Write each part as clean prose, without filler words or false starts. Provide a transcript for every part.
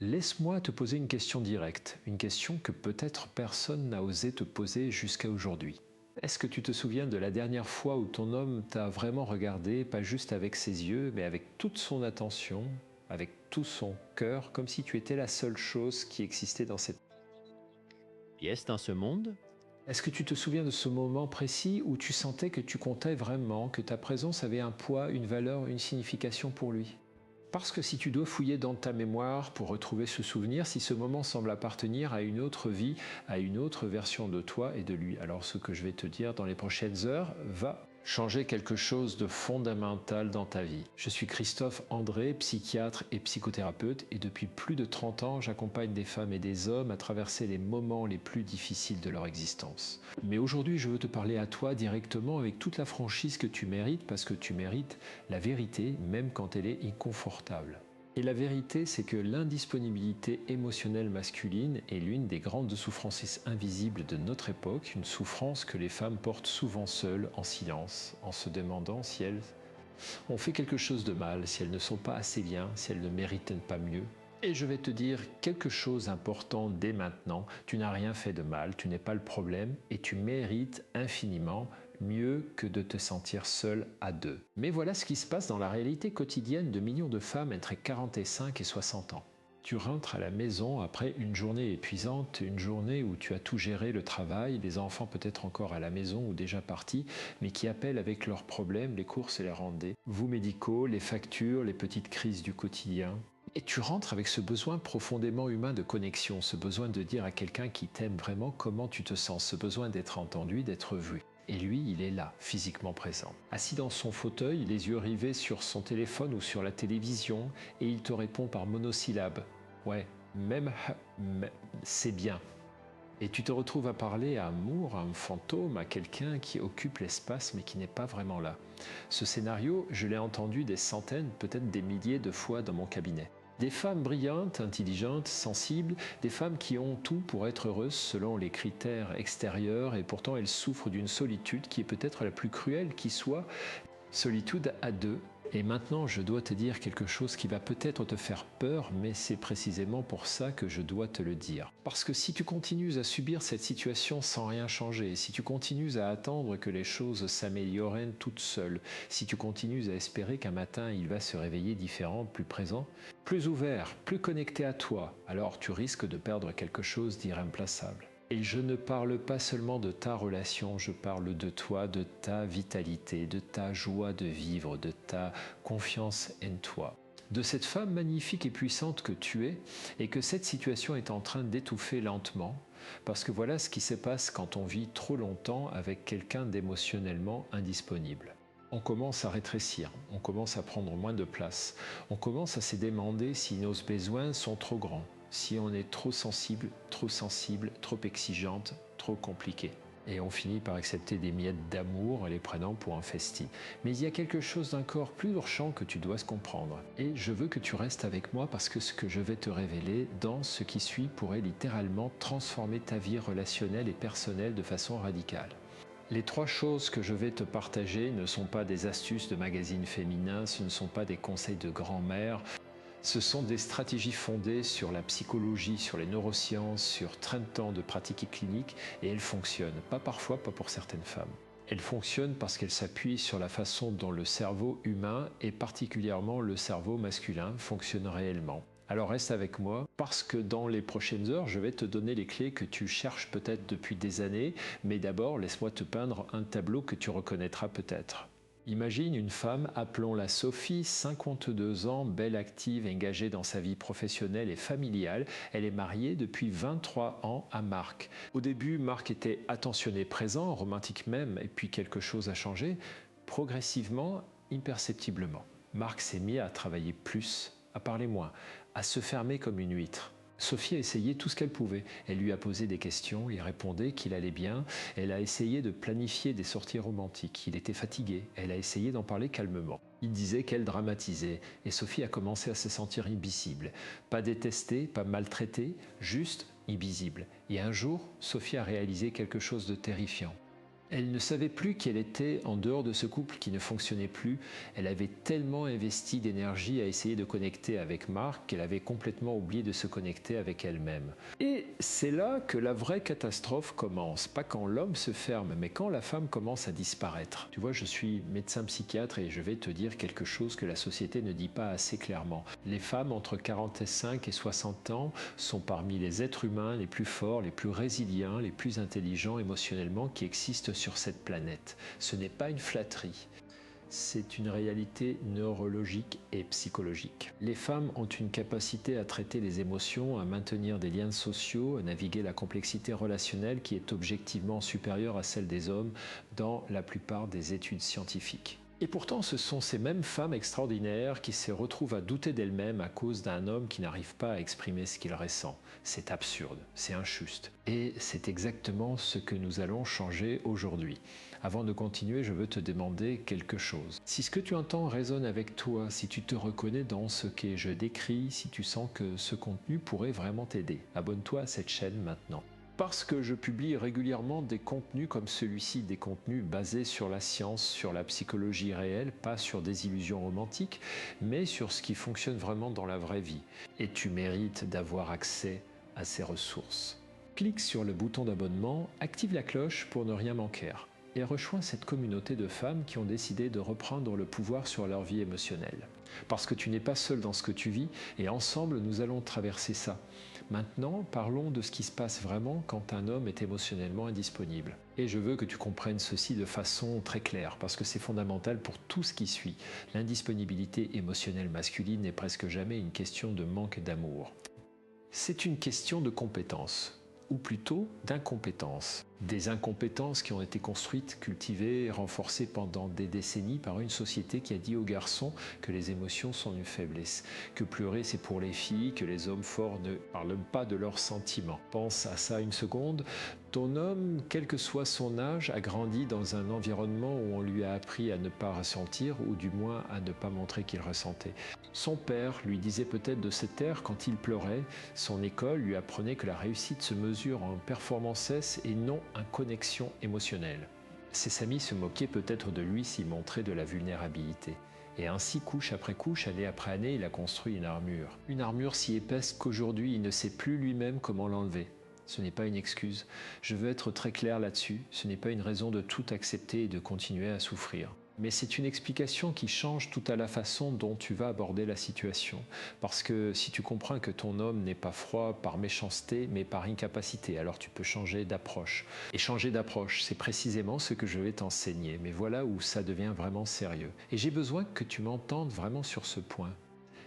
Laisse-moi te poser une question directe, une question que peut-être personne n'a osé te poser jusqu'à aujourd'hui. Est-ce que tu te souviens de la dernière fois où ton homme t'a vraiment regardé, pas juste avec ses yeux, mais avec toute son attention, avec tout son cœur, comme si tu étais la seule chose qui existait dans cette... Pièce dans ce monde? Est-ce que tu te souviens de ce moment précis où tu sentais que tu comptais vraiment, que ta présence avait un poids, une valeur, une signification pour lui? Parce que si tu dois fouiller dans ta mémoire pour retrouver ce souvenir, si ce moment semble appartenir à une autre vie, à une autre version de toi et de lui, alors ce que je vais te dire dans les prochaines heures va changer quelque chose de fondamental dans ta vie. Je suis Christophe André, psychiatre et psychothérapeute, et depuis plus de 30 ans, j'accompagne des femmes et des hommes à traverser les moments les plus difficiles de leur existence. Mais aujourd'hui, je veux te parler à toi directement avec toute la franchise que tu mérites, parce que tu mérites la vérité, même quand elle est inconfortable. Et la vérité, c'est que l'indisponibilité émotionnelle masculine est l'une des grandes souffrances invisibles de notre époque, une souffrance que les femmes portent souvent seules, en silence, en se demandant si elles ont fait quelque chose de mal, si elles ne sont pas assez bien, si elles ne méritent pas mieux. Et je vais te dire quelque chose d'important dès maintenant, tu n'as rien fait de mal, tu n'es pas le problème et tu mérites infiniment mieux que de te sentir seul à deux. Mais voilà ce qui se passe dans la réalité quotidienne de millions de femmes entre 45 et 60 ans. Tu rentres à la maison après une journée épuisante, une journée où tu as tout géré, le travail, les enfants peut-être encore à la maison ou déjà partis, mais qui appellent avec leurs problèmes, les courses et les rendez, vous médicaux, les factures, les petites crises du quotidien. Et tu rentres avec ce besoin profondément humain de connexion, ce besoin de dire à quelqu'un qui t'aime vraiment comment tu te sens, ce besoin d'être entendu, d'être vu. Et lui, il est là, physiquement présent. Assis dans son fauteuil, les yeux rivés sur son téléphone ou sur la télévision, et il te répond par monosyllabes. Ouais, c'est bien. Et tu te retrouves à parler à amour, à un fantôme, à quelqu'un qui occupe l'espace mais qui n'est pas vraiment là. Ce scénario, je l'ai entendu des centaines, peut-être des milliers de fois dans mon cabinet. Des femmes brillantes, intelligentes, sensibles, des femmes qui ont tout pour être heureuses selon les critères extérieurs et pourtant elles souffrent d'une solitude qui est peut-être la plus cruelle qui soit, solitude à deux. Et maintenant, je dois te dire quelque chose qui va peut-être te faire peur, mais c'est précisément pour ça que je dois te le dire. Parce que si tu continues à subir cette situation sans rien changer, si tu continues à attendre que les choses s'améliorent toutes seules, si tu continues à espérer qu'un matin il va se réveiller différent, plus présent, plus ouvert, plus connecté à toi, alors tu risques de perdre quelque chose d'irréemplaçable. Et je ne parle pas seulement de ta relation, je parle de toi, de ta vitalité, de ta joie de vivre, de ta confiance en toi. De cette femme magnifique et puissante que tu es et que cette situation est en train d'étouffer lentement, parce que voilà ce qui se passe quand on vit trop longtemps avec quelqu'un d'émotionnellement indisponible. On commence à rétrécir, on commence à prendre moins de place, on commence à se demander si nos besoins sont trop grands, si on est trop sensible, trop exigeante, trop compliqué. Et on finit par accepter des miettes d'amour en les prenant pour un festin. Mais il y a quelque chose d'encore plus urgent que tu dois comprendre. Et je veux que tu restes avec moi parce que ce que je vais te révéler dans ce qui suit pourrait littéralement transformer ta vie relationnelle et personnelle de façon radicale. Les trois choses que je vais te partager ne sont pas des astuces de magazines féminins, ce ne sont pas des conseils de grand-mère, ce sont des stratégies fondées sur la psychologie, sur les neurosciences, sur 30 ans de pratiques cliniques et elles fonctionnent. Pas parfois, pas pour certaines femmes. Elles fonctionnent parce qu'elles s'appuient sur la façon dont le cerveau humain et particulièrement le cerveau masculin fonctionne réellement. Alors reste avec moi parce que dans les prochaines heures, je vais te donner les clés que tu cherches peut-être depuis des années, mais d'abord laisse-moi te peindre un tableau que tu reconnaîtras peut-être. Imagine une femme, appelons-la Sophie, 52 ans, belle, active, engagée dans sa vie professionnelle et familiale. Elle est mariée depuis 23 ans à Marc. Au début, Marc était attentionné, présent, romantique même, et puis quelque chose a changé. Progressivement, imperceptiblement. Marc s'est mis à travailler plus, à parler moins, à se fermer comme une huître. Sophie a essayé tout ce qu'elle pouvait. Elle lui a posé des questions, il répondait qu'il allait bien. Elle a essayé de planifier des sorties romantiques. Il était fatigué. Elle a essayé d'en parler calmement. Il disait qu'elle dramatisait. Et Sophie a commencé à se sentir invisible. Pas détestée, pas maltraitée, juste invisible. Et un jour, Sophie a réalisé quelque chose de terrifiant. Elle ne savait plus qu'elle était en dehors de ce couple qui ne fonctionnait plus. Elle avait tellement investi d'énergie à essayer de connecter avec Marc qu'elle avait complètement oublié de se connecter avec elle-même. Et c'est là que la vraie catastrophe commence. Pas quand l'homme se ferme, mais quand la femme commence à disparaître. Tu vois, je suis médecin psychiatre et je vais te dire quelque chose que la société ne dit pas assez clairement. Les femmes entre 45 et 60 ans sont parmi les êtres humains les plus forts, les plus résilients, les plus intelligents émotionnellement qui existent sur cette planète. Ce n'est pas une flatterie. C'est une réalité neurologique et psychologique. Les femmes ont une capacité à traiter les émotions, à maintenir des liens sociaux, à naviguer la complexité relationnelle qui est objectivement supérieure à celle des hommes dans la plupart des études scientifiques. Et pourtant, ce sont ces mêmes femmes extraordinaires qui se retrouvent à douter d'elles-mêmes à cause d'un homme qui n'arrive pas à exprimer ce qu'il ressent. C'est absurde, c'est injuste. Et c'est exactement ce que nous allons changer aujourd'hui. Avant de continuer, je veux te demander quelque chose. Si ce que tu entends résonne avec toi, si tu te reconnais dans ce que je décris, si tu sens que ce contenu pourrait vraiment t'aider, abonne-toi à cette chaîne maintenant. Parce que je publie régulièrement des contenus comme celui-ci, des contenus basés sur la science, sur la psychologie réelle, pas sur des illusions romantiques, mais sur ce qui fonctionne vraiment dans la vraie vie. Et tu mérites d'avoir accès à ces ressources. Clique sur le bouton d'abonnement, active la cloche pour ne rien manquer et rejoins cette communauté de femmes qui ont décidé de reprendre le pouvoir sur leur vie émotionnelle. Parce que tu n'es pas seul dans ce que tu vis et ensemble nous allons traverser ça. Maintenant, parlons de ce qui se passe vraiment quand un homme est émotionnellement indisponible. Et je veux que tu comprennes ceci de façon très claire, parce que c'est fondamental pour tout ce qui suit. L'indisponibilité émotionnelle masculine n'est presque jamais une question de manque d'amour. C'est une question de compétence, ou plutôt d'incompétence. Des incompétences qui ont été construites, cultivées, renforcées pendant des décennies par une société qui a dit aux garçons que les émotions sont une faiblesse, que pleurer c'est pour les filles, que les hommes forts ne parlent pas de leurs sentiments. Pense à ça une seconde. Ton homme, quel que soit son âge, a grandi dans un environnement où on lui a appris à ne pas ressentir, ou du moins à ne pas montrer qu'il ressentait. Son père lui disait peut-être de se taire quand il pleurait. Son école lui apprenait que la réussite se mesure en performances et non en connexion émotionnelle. Ses amis se moquaient peut-être de lui s'il montrait de la vulnérabilité. Et ainsi, couche après couche, année après année, il a construit une armure. Une armure si épaisse qu'aujourd'hui, il ne sait plus lui-même comment l'enlever. Ce n'est pas une excuse. Je veux être très clair là-dessus. Ce n'est pas une raison de tout accepter et de continuer à souffrir. Mais c'est une explication qui change tout à la façon dont tu vas aborder la situation. Parce que si tu comprends que ton homme n'est pas froid par méchanceté, mais par incapacité, alors tu peux changer d'approche. Et changer d'approche, c'est précisément ce que je vais t'enseigner. Mais voilà où ça devient vraiment sérieux. Et j'ai besoin que tu m'entendes vraiment sur ce point.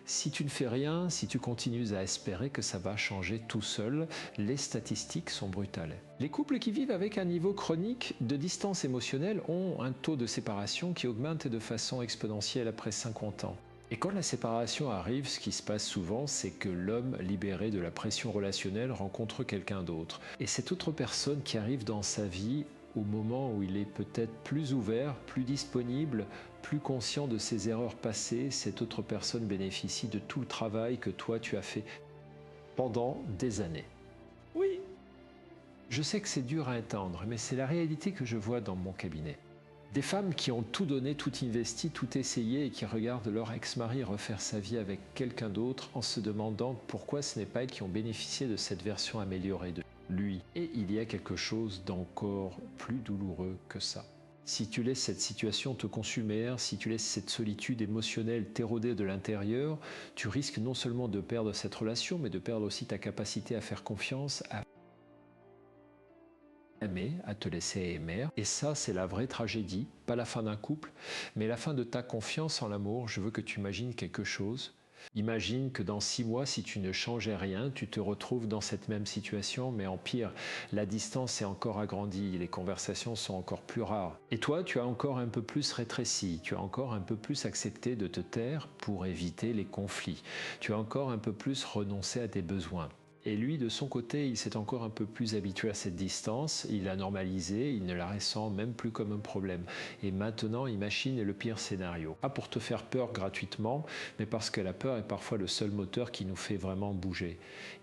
Si tu ne fais rien, si tu continues à espérer que ça va changer tout seul, les statistiques sont brutales. Les couples qui vivent avec un niveau chronique de distance émotionnelle ont un taux de séparation qui augmente de façon exponentielle après 50 ans. Et quand la séparation arrive, ce qui se passe souvent, c'est que l'homme, libéré de la pression relationnelle, rencontre quelqu'un d'autre. Et cette autre personne qui arrive dans sa vie au moment où il est peut-être plus ouvert, plus disponible, plus conscient de ses erreurs passées, cette autre personne bénéficie de tout le travail que toi tu as fait pendant des années. Oui, je sais que c'est dur à entendre, mais c'est la réalité que je vois dans mon cabinet. Des femmes qui ont tout donné, tout investi, tout essayé et qui regardent leur ex-mari refaire sa vie avec quelqu'un d'autre en se demandant pourquoi ce n'est pas elles qui ont bénéficié de cette version améliorée de lui. Et il y a quelque chose d'encore plus douloureux que ça. Si tu laisses cette situation te consumer, si tu laisses cette solitude émotionnelle t'éroder de l'intérieur, tu risques non seulement de perdre cette relation, mais de perdre aussi ta capacité à faire confiance, à aimer, à te laisser aimer. Et ça, c'est la vraie tragédie, pas la fin d'un couple, mais la fin de ta confiance en l'amour. Je veux que tu imagines quelque chose. Imagine que dans 6 mois, si tu ne changeais rien, tu te retrouves dans cette même situation, mais en pire. La distance est encore agrandie, les conversations sont encore plus rares. Et toi, tu as encore un peu plus rétréci, tu as encore un peu plus accepté de te taire pour éviter les conflits. Tu as encore un peu plus renoncé à tes besoins. Et lui, de son côté, il s'est encore un peu plus habitué à cette distance, il l'a normalisé, il ne la ressent même plus comme un problème. Et maintenant, imagine le pire scénario. Pas pour te faire peur gratuitement, mais parce que la peur est parfois le seul moteur qui nous fait vraiment bouger.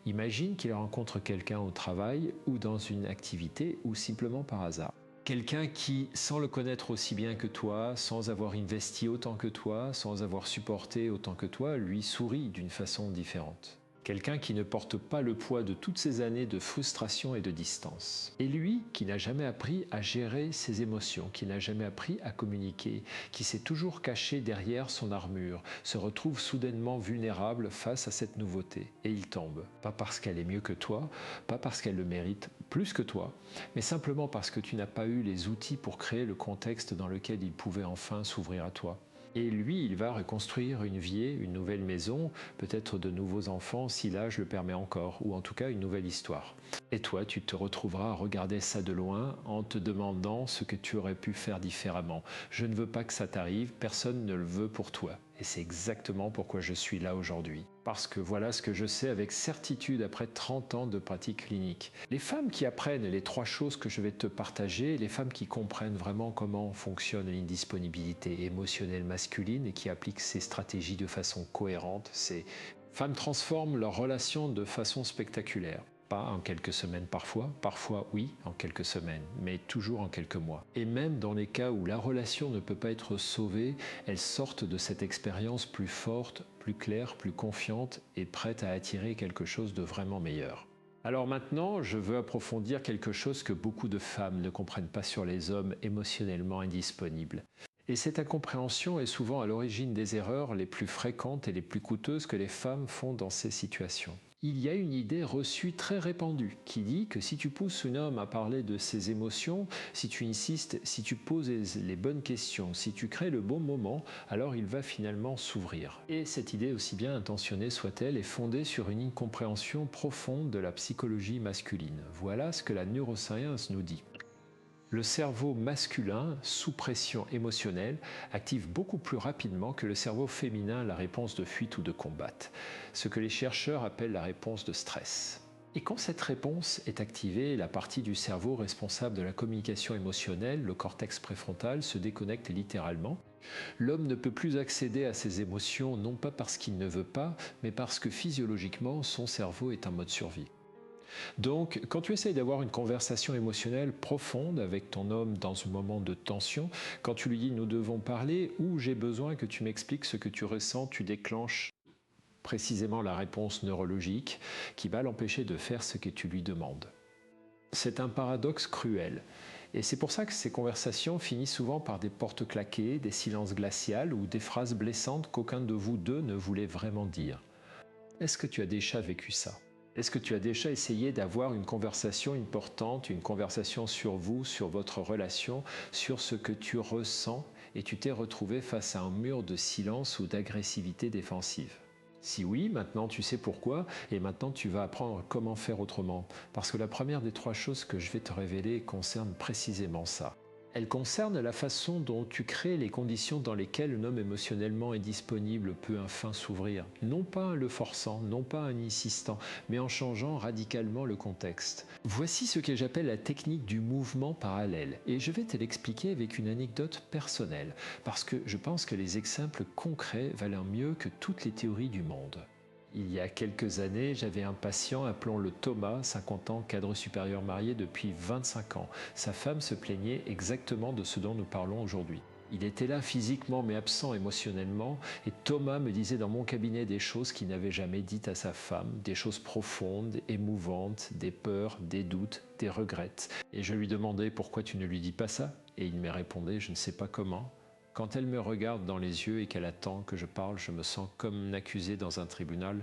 Imagine qu'il rencontre quelqu'un au travail ou dans une activité ou simplement par hasard. Quelqu'un qui, sans le connaître aussi bien que toi, sans avoir investi autant que toi, sans avoir supporté autant que toi, lui sourit d'une façon différente. Quelqu'un qui ne porte pas le poids de toutes ces années de frustration et de distance. Et lui, qui n'a jamais appris à gérer ses émotions, qui n'a jamais appris à communiquer, qui s'est toujours caché derrière son armure, se retrouve soudainement vulnérable face à cette nouveauté. Et il tombe. Pas parce qu'elle est mieux que toi, pas parce qu'elle le mérite plus que toi, mais simplement parce que tu n'as pas eu les outils pour créer le contexte dans lequel il pouvait enfin s'ouvrir à toi. Et lui, il va reconstruire une vie, une nouvelle maison, peut-être de nouveaux enfants si l'âge le permet encore, ou en tout cas une nouvelle histoire. Et toi, tu te retrouveras à regarder ça de loin en te demandant ce que tu aurais pu faire différemment. Je ne veux pas que ça t'arrive, personne ne le veut pour toi. Et c'est exactement pourquoi je suis là aujourd'hui. Parce que voilà ce que je sais avec certitude après 30 ans de pratique clinique. Les femmes qui apprennent les 3 choses que je vais te partager, les femmes qui comprennent vraiment comment fonctionne l'indisponibilité émotionnelle masculine et qui appliquent ces stratégies de façon cohérente, ces femmes transforment leurs relations de façon spectaculaire. Pas en quelques semaines parfois oui, en quelques semaines, mais toujours en quelques mois. Et même dans les cas où la relation ne peut pas être sauvée, elles sortent de cette expérience plus forte, plus claire, plus confiante et prête à attirer quelque chose de vraiment meilleur. Alors maintenant, je veux approfondir quelque chose que beaucoup de femmes ne comprennent pas sur les hommes émotionnellement indisponibles. Et cette incompréhension est souvent à l'origine des erreurs les plus fréquentes et les plus coûteuses que les femmes font dans ces situations. Il y a une idée reçue très répandue qui dit que si tu pousses un homme à parler de ses émotions, si tu insistes, si tu poses les bonnes questions, si tu crées le bon moment, alors il va finalement s'ouvrir. Et cette idée, aussi bien intentionnée soit-elle, est fondée sur une incompréhension profonde de la psychologie masculine. Voilà ce que la neuroscience nous dit. Le cerveau masculin, sous pression émotionnelle, active beaucoup plus rapidement que le cerveau féminin la réponse de fuite ou de combat, ce que les chercheurs appellent la réponse de stress. Et quand cette réponse est activée, la partie du cerveau responsable de la communication émotionnelle, le cortex préfrontal, se déconnecte littéralement. L'homme ne peut plus accéder à ses émotions non pas parce qu'il ne veut pas, mais parce que physiologiquement, son cerveau est en mode survie. Donc, quand tu essayes d'avoir une conversation émotionnelle profonde avec ton homme dans un moment de tension, quand tu lui dis nous devons parler ou j'ai besoin que tu m'expliques ce que tu ressens, tu déclenches précisément la réponse neurologique qui va l'empêcher de faire ce que tu lui demandes. C'est un paradoxe cruel. Et c'est pour ça que ces conversations finissent souvent par des portes claquées, des silences glaciaux ou des phrases blessantes qu'aucun de vous deux ne voulait vraiment dire. Est-ce que tu as déjà vécu ça ? Est-ce que tu as déjà essayé d'avoir une conversation importante, une conversation sur vous, sur votre relation, sur ce que tu ressens et tu t'es retrouvé face à un mur de silence ou d'agressivité défensive ? Si oui, maintenant tu sais pourquoi et maintenant tu vas apprendre comment faire autrement. Parce que la première des 3 choses que je vais te révéler concerne précisément ça. Elle concerne la façon dont tu crées les conditions dans lesquelles un homme émotionnellement indisponible peut enfin s'ouvrir. Non pas en le forçant, non pas en insistant, mais en changeant radicalement le contexte. Voici ce que j'appelle la technique du mouvement parallèle. Et je vais te l'expliquer avec une anecdote personnelle, parce que je pense que les exemples concrets valent mieux que toutes les théories du monde. Il y a quelques années, j'avais un patient, appelons-le Thomas, 50 ans, cadre supérieur marié depuis 25 ans. Sa femme se plaignait exactement de ce dont nous parlons aujourd'hui. Il était là physiquement mais absent émotionnellement et Thomas me disait dans mon cabinet des choses qu'il n'avait jamais dites à sa femme, des choses profondes, émouvantes, des peurs, des doutes, des regrets. Et je lui demandais pourquoi tu ne lui dis pas ça et il me répondait je ne sais pas comment. Quand elle me regarde dans les yeux et qu'elle attend que je parle, je me sens comme un accusé dans un tribunal.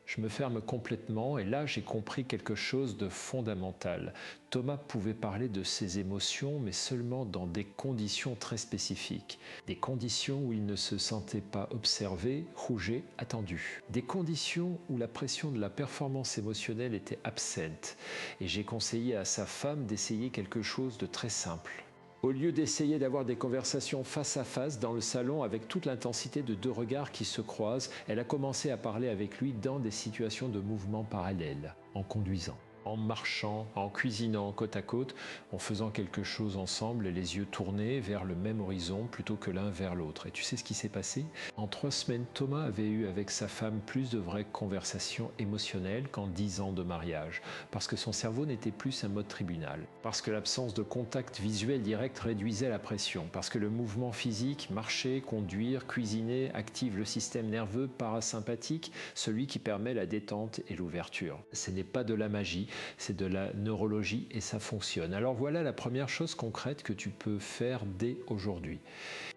Je me ferme complètement et là j'ai compris quelque chose de fondamental. Thomas pouvait parler de ses émotions mais seulement dans des conditions très spécifiques. Des conditions où il ne se sentait pas observé, rougé, attendu. Des conditions où la pression de la performance émotionnelle était absente. Et j'ai conseillé à sa femme d'essayer quelque chose de très simple. Au lieu d'essayer d'avoir des conversations face à face dans le salon avec toute l'intensité de 2 regards qui se croisent, elle a commencé à parler avec lui dans des situations de mouvement parallèle, en conduisant. en marchant, en cuisinant côte à côte, en faisant quelque chose ensemble et les yeux tournés vers le même horizon plutôt que l'un vers l'autre. Et tu sais ce qui s'est passé? En 3 semaines, Thomas avait eu avec sa femme plus de vraies conversations émotionnelles qu'en 10 ans de mariage, parce que son cerveau n'était plus un mode tribunal, parce que l'absence de contact visuel direct réduisait la pression, parce que le mouvement physique, marcher, conduire, cuisiner, active le système nerveux parasympathique, celui qui permet la détente et l'ouverture. Ce n'est pas de la magie, c'est de la neurologie et ça fonctionne. Alors voilà la première chose concrète que tu peux faire dès aujourd'hui.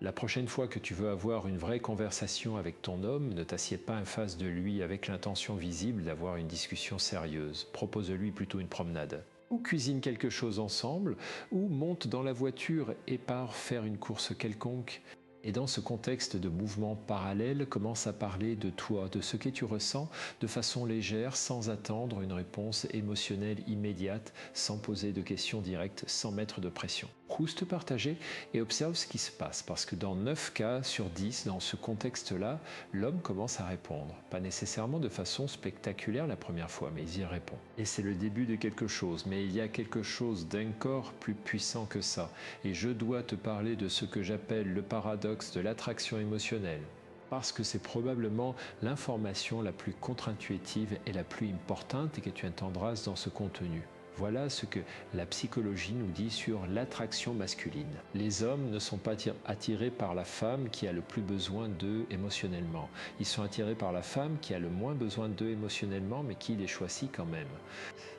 La prochaine fois que tu veux avoir une vraie conversation avec ton homme, ne t'assieds pas en face de lui avec l'intention visible d'avoir une discussion sérieuse. Propose-lui plutôt une promenade. Ou cuisine quelque chose ensemble, ou monte dans la voiture et pars faire une course quelconque. Et dans ce contexte de mouvement parallèle, commence à parler de toi, de ce que tu ressens, de façon légère, sans attendre une réponse émotionnelle immédiate, sans poser de questions directes, sans mettre de pression. Ose te partager et observe ce qui se passe, parce que dans 9 cas sur 10, dans ce contexte-là, l'homme commence à répondre. Pas nécessairement de façon spectaculaire la première fois, mais il y répond. Et c'est le début de quelque chose, mais il y a quelque chose d'encore plus puissant que ça. Et je dois te parler de ce que j'appelle le paradoxe de l'attraction émotionnelle. Parce que c'est probablement l'information la plus contre-intuitive et la plus importante et que tu entendras dans ce contenu. Voilà ce que la psychologie nous dit sur l'attraction masculine. Les hommes ne sont pas attirés par la femme qui a le plus besoin d'eux émotionnellement. Ils sont attirés par la femme qui a le moins besoin d'eux émotionnellement, mais qui les choisit quand même.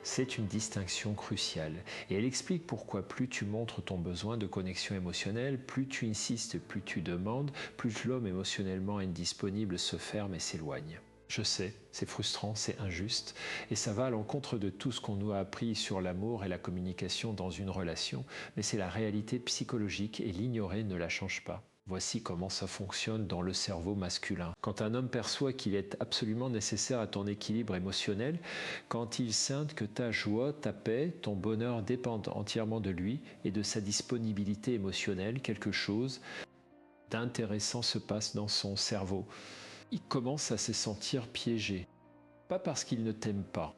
C'est une distinction cruciale et elle explique pourquoi plus tu montres ton besoin de connexion émotionnelle, plus tu insistes, plus tu demandes, plus l'homme émotionnellement indisponible se ferme et s'éloigne. Je sais, c'est frustrant, c'est injuste, et ça va à l'encontre de tout ce qu'on nous a appris sur l'amour et la communication dans une relation, mais c'est la réalité psychologique et l'ignorer ne la change pas. Voici comment ça fonctionne dans le cerveau masculin. Quand un homme perçoit qu'il est absolument nécessaire à ton équilibre émotionnel, quand il scinde que ta joie, ta paix, ton bonheur dépendent entièrement de lui et de sa disponibilité émotionnelle, quelque chose d'intéressant se passe dans son cerveau. Il commence à se sentir piégé. Pas parce qu'il ne t'aime pas,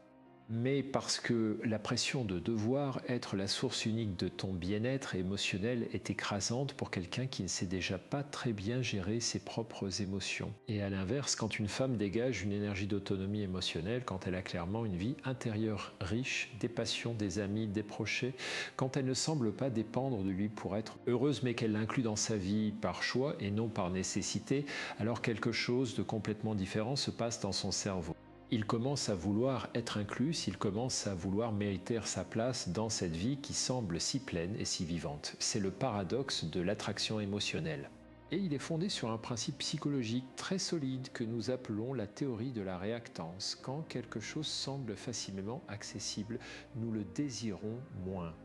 mais parce que la pression de devoir être la source unique de ton bien-être émotionnel est écrasante pour quelqu'un qui ne sait déjà pas très bien gérer ses propres émotions. Et à l'inverse, quand une femme dégage une énergie d'autonomie émotionnelle, quand elle a clairement une vie intérieure riche, des passions, des amis, des proches, quand elle ne semble pas dépendre de lui pour être heureuse, mais qu'elle l'inclut dans sa vie par choix et non par nécessité, alors quelque chose de complètement différent se passe dans son cerveau. Il commence à vouloir être inclus, il commence à vouloir mériter sa place dans cette vie qui semble si pleine et si vivante. C'est le paradoxe de l'attraction émotionnelle. Et il est fondé sur un principe psychologique très solide que nous appelons la théorie de la réactance. Quand quelque chose semble facilement accessible, nous le désirons moins.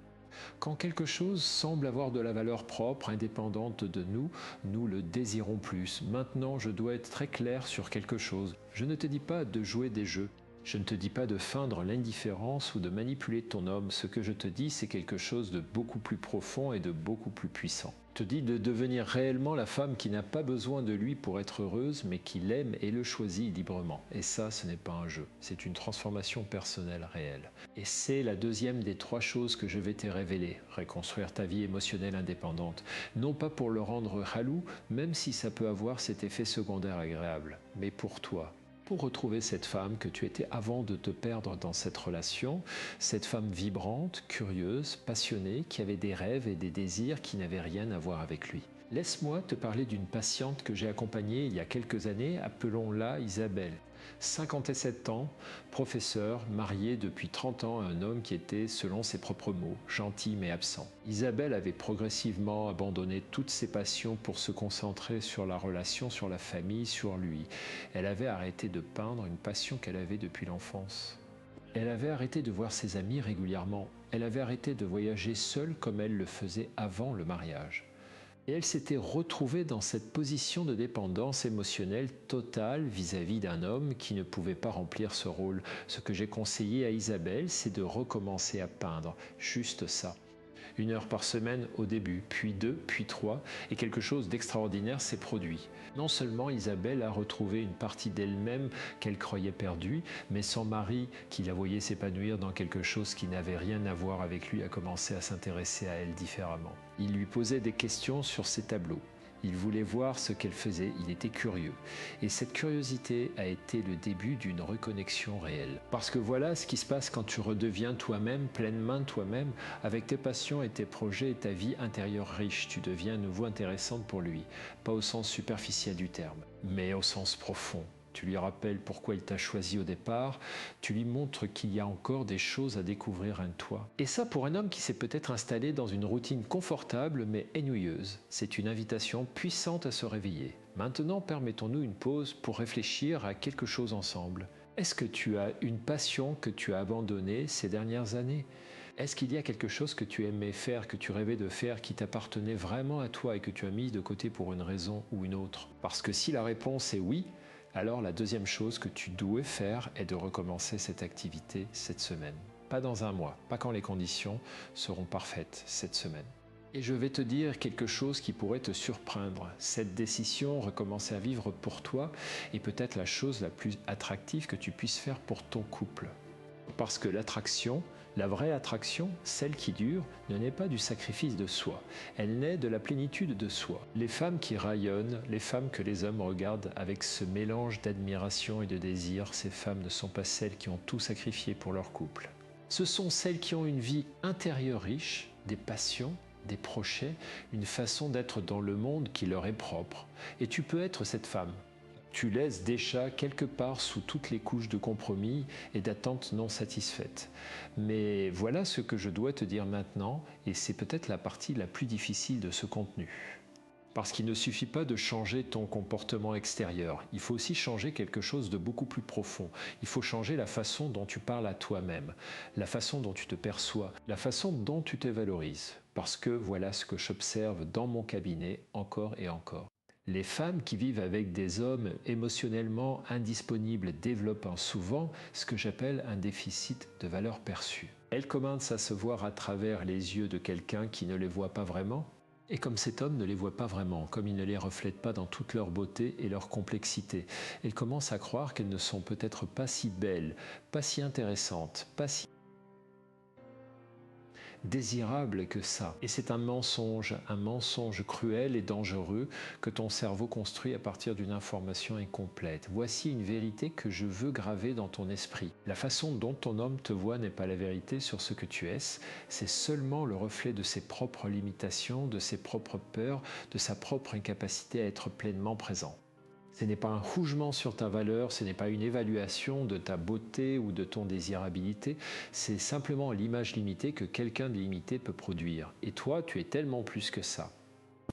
Quand quelque chose semble avoir de la valeur propre, indépendante de nous, nous le désirons plus. Maintenant, je dois être très clair sur quelque chose. Je ne te dis pas de jouer des jeux. Je ne te dis pas de feindre l'indifférence ou de manipuler ton homme. Ce que je te dis, c'est quelque chose de beaucoup plus profond et de beaucoup plus puissant. Je te dis de devenir réellement la femme qui n'a pas besoin de lui pour être heureuse, mais qui l'aime et le choisit librement. Et ça, ce n'est pas un jeu, c'est une transformation personnelle réelle. Et c'est la deuxième des 3 choses que je vais te révéler, reconstruire ta vie émotionnelle indépendante. Non pas pour le rendre jaloux, même si ça peut avoir cet effet secondaire agréable, mais pour toi. Pour retrouver cette femme que tu étais avant de te perdre dans cette relation, cette femme vibrante, curieuse, passionnée, qui avait des rêves et des désirs qui n'avaient rien à voir avec lui. Laisse-moi te parler d'une patiente que j'ai accompagnée il y a quelques années, appelons-la Isabelle. 57 ans, professeure, mariée depuis 30 ans à un homme qui était, selon ses propres mots, gentil mais absent. Isabelle avait progressivement abandonné toutes ses passions pour se concentrer sur la relation, sur la famille, sur lui. Elle avait arrêté de peindre, une passion qu'elle avait depuis l'enfance. Elle avait arrêté de voir ses amis régulièrement. Elle avait arrêté de voyager seule comme elle le faisait avant le mariage. Et elle s'était retrouvée dans cette position de dépendance émotionnelle totale vis-à-vis d'un homme qui ne pouvait pas remplir ce rôle. Ce que j'ai conseillé à Isabelle, c'est de recommencer à peindre, juste ça. 1 heure par semaine au début, puis 2, puis 3, et quelque chose d'extraordinaire s'est produit. Non seulement Isabelle a retrouvé une partie d'elle-même qu'elle croyait perdue, mais son mari, qui la voyait s'épanouir dans quelque chose qui n'avait rien à voir avec lui, a commencé à s'intéresser à elle différemment. Il lui posait des questions sur ses tableaux. Il voulait voir ce qu'elle faisait, il était curieux. Et cette curiosité a été le début d'une reconnexion réelle. Parce que voilà ce qui se passe quand tu redeviens toi-même, pleinement toi-même, avec tes passions et tes projets et ta vie intérieure riche. Tu deviens à nouveau intéressante pour lui. Pas au sens superficiel du terme, mais au sens profond. Tu lui rappelles pourquoi il t'a choisi au départ, tu lui montres qu'il y a encore des choses à découvrir en toi. Et ça, pour un homme qui s'est peut-être installé dans une routine confortable mais ennuyeuse, c'est une invitation puissante à se réveiller. Maintenant, permettons-nous une pause pour réfléchir à quelque chose ensemble. Est-ce que tu as une passion que tu as abandonnée ces dernières années ? Est-ce qu'il y a quelque chose que tu aimais faire, que tu rêvais de faire, qui t'appartenait vraiment à toi et que tu as mis de côté pour une raison ou une autre ? Parce que si la réponse est oui, alors la deuxième chose que tu dois faire est de recommencer cette activité cette semaine. Pas dans un mois, pas quand les conditions seront parfaites cette semaine. Et je vais te dire quelque chose qui pourrait te surprendre. Cette décision, recommencer à vivre pour toi, est peut-être la chose la plus attractive que tu puisses faire pour ton couple. Parce que l'attraction, la vraie attraction, celle qui dure, ne naît pas du sacrifice de soi. Elle naît de la plénitude de soi. Les femmes qui rayonnent, les femmes que les hommes regardent avec ce mélange d'admiration et de désir, ces femmes ne sont pas celles qui ont tout sacrifié pour leur couple. Ce sont celles qui ont une vie intérieure riche, des passions, des projets, une façon d'être dans le monde qui leur est propre. Et tu peux être cette femme. Tu laisses déjà quelque part sous toutes les couches de compromis et d'attentes non satisfaites. Mais voilà ce que je dois te dire maintenant, et c'est peut-être la partie la plus difficile de ce contenu. Parce qu'il ne suffit pas de changer ton comportement extérieur, il faut aussi changer quelque chose de beaucoup plus profond. Il faut changer la façon dont tu parles à toi-même, la façon dont tu te perçois, la façon dont tu te valorises. Parce que voilà ce que j'observe dans mon cabinet encore et encore. Les femmes qui vivent avec des hommes émotionnellement indisponibles développent souvent ce que j'appelle un déficit de valeur perçue. Elles commencent à se voir à travers les yeux de quelqu'un qui ne les voit pas vraiment, et comme cet homme ne les voit pas vraiment, comme il ne les reflète pas dans toute leur beauté et leur complexité, elles commencent à croire qu'elles ne sont peut-être pas si belles, pas si intéressantes, pas si désirable que ça. Et c'est un mensonge cruel et dangereux que ton cerveau construit à partir d'une information incomplète. Voici une vérité que je veux graver dans ton esprit. La façon dont ton homme te voit n'est pas la vérité sur ce que tu es, c'est seulement le reflet de ses propres limitations, de ses propres peurs, de sa propre incapacité à être pleinement présent. Ce n'est pas un jugement sur ta valeur, ce n'est pas une évaluation de ta beauté ou de ton désirabilité, c'est simplement l'image limitée que quelqu'un de limité peut produire. Et toi, tu es tellement plus que ça.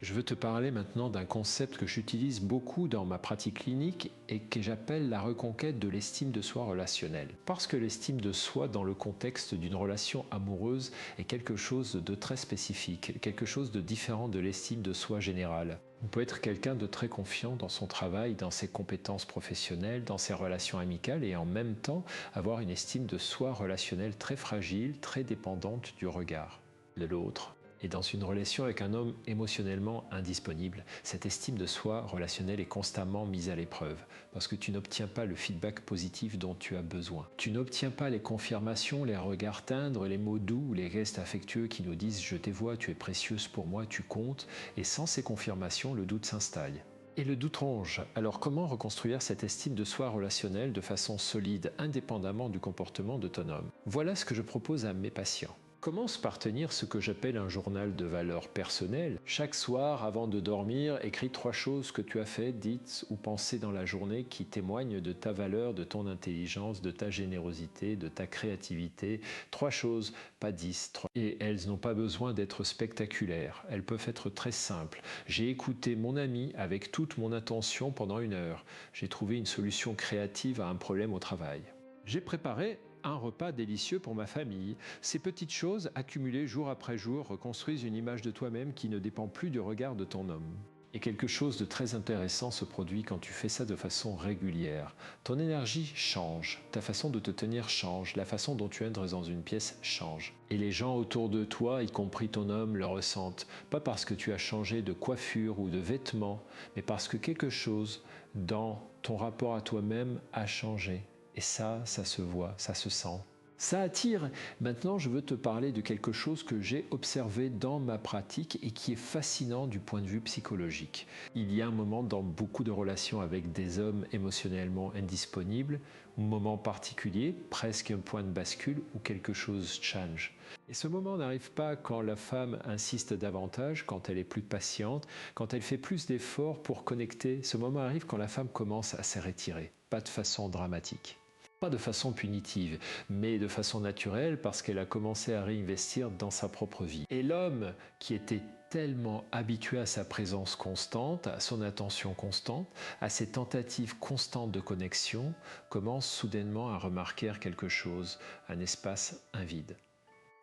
Je veux te parler maintenant d'un concept que j'utilise beaucoup dans ma pratique clinique et que j'appelle la reconquête de l'estime de soi relationnelle. Parce que l'estime de soi dans le contexte d'une relation amoureuse est quelque chose de très spécifique, quelque chose de différent de l'estime de soi générale. On peut être quelqu'un de très confiant dans son travail, dans ses compétences professionnelles, dans ses relations amicales et en même temps avoir une estime de soi relationnelle très fragile, très dépendante du regard de l'autre. Et dans une relation avec un homme émotionnellement indisponible, cette estime de soi relationnelle est constamment mise à l'épreuve parce que tu n'obtiens pas le feedback positif dont tu as besoin. Tu n'obtiens pas les confirmations, les regards tendres, les mots doux, les gestes affectueux qui nous disent « je te vois, tu es précieuse pour moi, tu comptes » et sans ces confirmations, le doute s'installe. Et le doute ronge. Alors comment reconstruire cette estime de soi relationnelle de façon solide, indépendamment du comportement de ton homme ? Voilà ce que je propose à mes patients. Commence par tenir ce que j'appelle un journal de valeurs personnelles. Chaque soir, avant de dormir, écris 3 choses que tu as faites, dites ou pensées dans la journée qui témoignent de ta valeur, de ton intelligence, de ta générosité, de ta créativité. 3 choses, pas 10. 3. Et elles n'ont pas besoin d'être spectaculaires. Elles peuvent être très simples. J'ai écouté mon ami avec toute mon attention pendant 1 heure. J'ai trouvé une solution créative à un problème au travail. J'ai préparé un repas délicieux pour ma famille. Ces petites choses, accumulées jour après jour, reconstruisent une image de toi-même qui ne dépend plus du regard de ton homme. Et quelque chose de très intéressant se produit quand tu fais ça de façon régulière. Ton énergie change, ta façon de te tenir change, la façon dont tu entres dans une pièce change. Et les gens autour de toi, y compris ton homme, le ressentent. Pas parce que tu as changé de coiffure ou de vêtements, mais parce que quelque chose dans ton rapport à toi-même a changé. Et ça se voit, ça se sent. Ça attire. Maintenant, je veux te parler de quelque chose que j'ai observé dans ma pratique et qui est fascinant du point de vue psychologique. Il y a un moment dans beaucoup de relations avec des hommes émotionnellement indisponibles, un moment particulier, presque un point de bascule où quelque chose change. Et ce moment n'arrive pas quand la femme insiste davantage, quand elle est plus patiente, quand elle fait plus d'efforts pour connecter. Ce moment arrive quand la femme commence à se retirer, pas de façon dramatique. Pas de façon punitive, mais de façon naturelle parce qu'elle a commencé à réinvestir dans sa propre vie. Et l'homme qui était tellement habitué à sa présence constante, à son attention constante, à ses tentatives constantes de connexion, commence soudainement à remarquer quelque chose, un espace, un vide.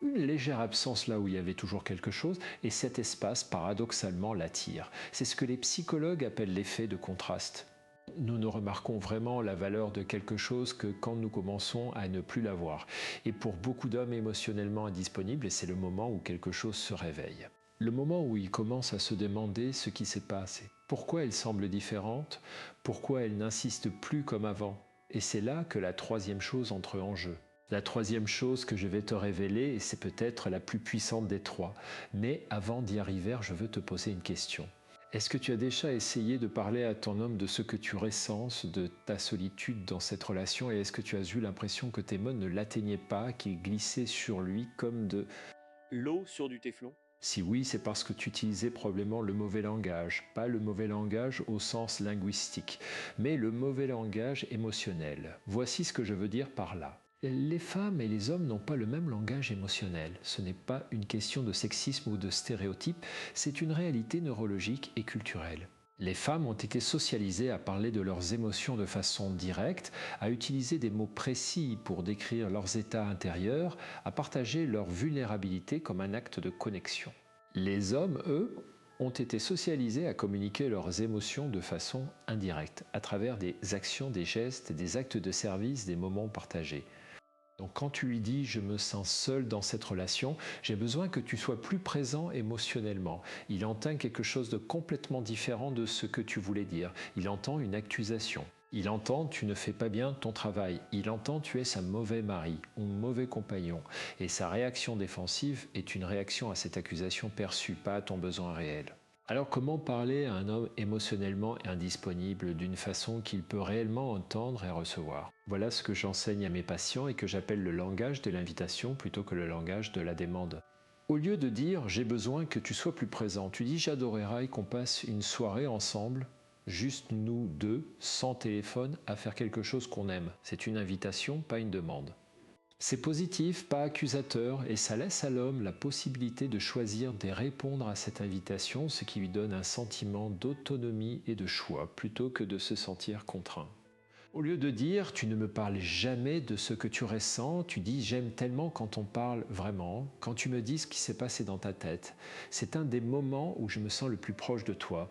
Une légère absence là où il y avait toujours quelque chose, et cet espace, paradoxalement, l'attire. C'est ce que les psychologues appellent l'effet de contraste. Nous ne remarquons vraiment la valeur de quelque chose que quand nous commençons à ne plus la voir. Et pour beaucoup d'hommes émotionnellement indisponibles, c'est le moment où quelque chose se réveille. Le moment où ils commencent à se demander ce qui s'est passé. Pourquoi elle semble différente? Pourquoi elle n'insiste plus comme avant? Et c'est là que la troisième chose entre en jeu. La troisième chose que je vais te révéler, et c'est peut-être la plus puissante des trois. Mais avant d'y arriver, je veux te poser une question. Est-ce que tu as déjà essayé de parler à ton homme de ce que tu ressens, de ta solitude dans cette relation, et est-ce que tu as eu l'impression que tes mots ne l'atteignaient pas, qu'ils glissaient sur lui comme de L'eau sur du téflon? Si oui, c'est parce que tu utilisais probablement le mauvais langage, pas le mauvais langage au sens linguistique, mais le mauvais langage émotionnel. Voici ce que je veux dire par là. Les femmes et les hommes n'ont pas le même langage émotionnel. Ce n'est pas une question de sexisme ou de stéréotype, c'est une réalité neurologique et culturelle. Les femmes ont été socialisées à parler de leurs émotions de façon directe, à utiliser des mots précis pour décrire leurs états intérieurs, à partager leur vulnérabilité comme un acte de connexion. Les hommes, eux, ont été socialisés à communiquer leurs émotions de façon indirecte, à travers des actions, des gestes, des actes de service, des moments partagés. Donc quand tu lui dis « je me sens seul dans cette relation, j'ai besoin que tu sois plus présent émotionnellement », il entend quelque chose de complètement différent de ce que tu voulais dire. Il entend une accusation. Il entend « tu ne fais pas bien ton travail ». Il entend « tu es un mauvais mari ou mauvais compagnon ». Et sa réaction défensive est une réaction à cette accusation perçue, pas à ton besoin réel. Alors comment parler à un homme émotionnellement indisponible d'une façon qu'il peut réellement entendre et recevoir? Voilà ce que j'enseigne à mes patients et que j'appelle le langage de l'invitation plutôt que le langage de la demande. Au lieu de dire « j'ai besoin que tu sois plus présent », tu dis « j'adorerais qu'on passe une soirée ensemble, juste nous deux, sans téléphone, à faire quelque chose qu'on aime ». C'est une invitation, pas une demande. C'est positif, pas accusateur, et ça laisse à l'homme la possibilité de choisir de répondre à cette invitation, ce qui lui donne un sentiment d'autonomie et de choix, plutôt que de se sentir contraint. Au lieu de dire « tu ne me parles jamais de ce que tu ressens », tu dis « j'aime tellement quand on parle vraiment, quand tu me dis ce qui s'est passé dans ta tête. C'est un des moments où je me sens le plus proche de toi ».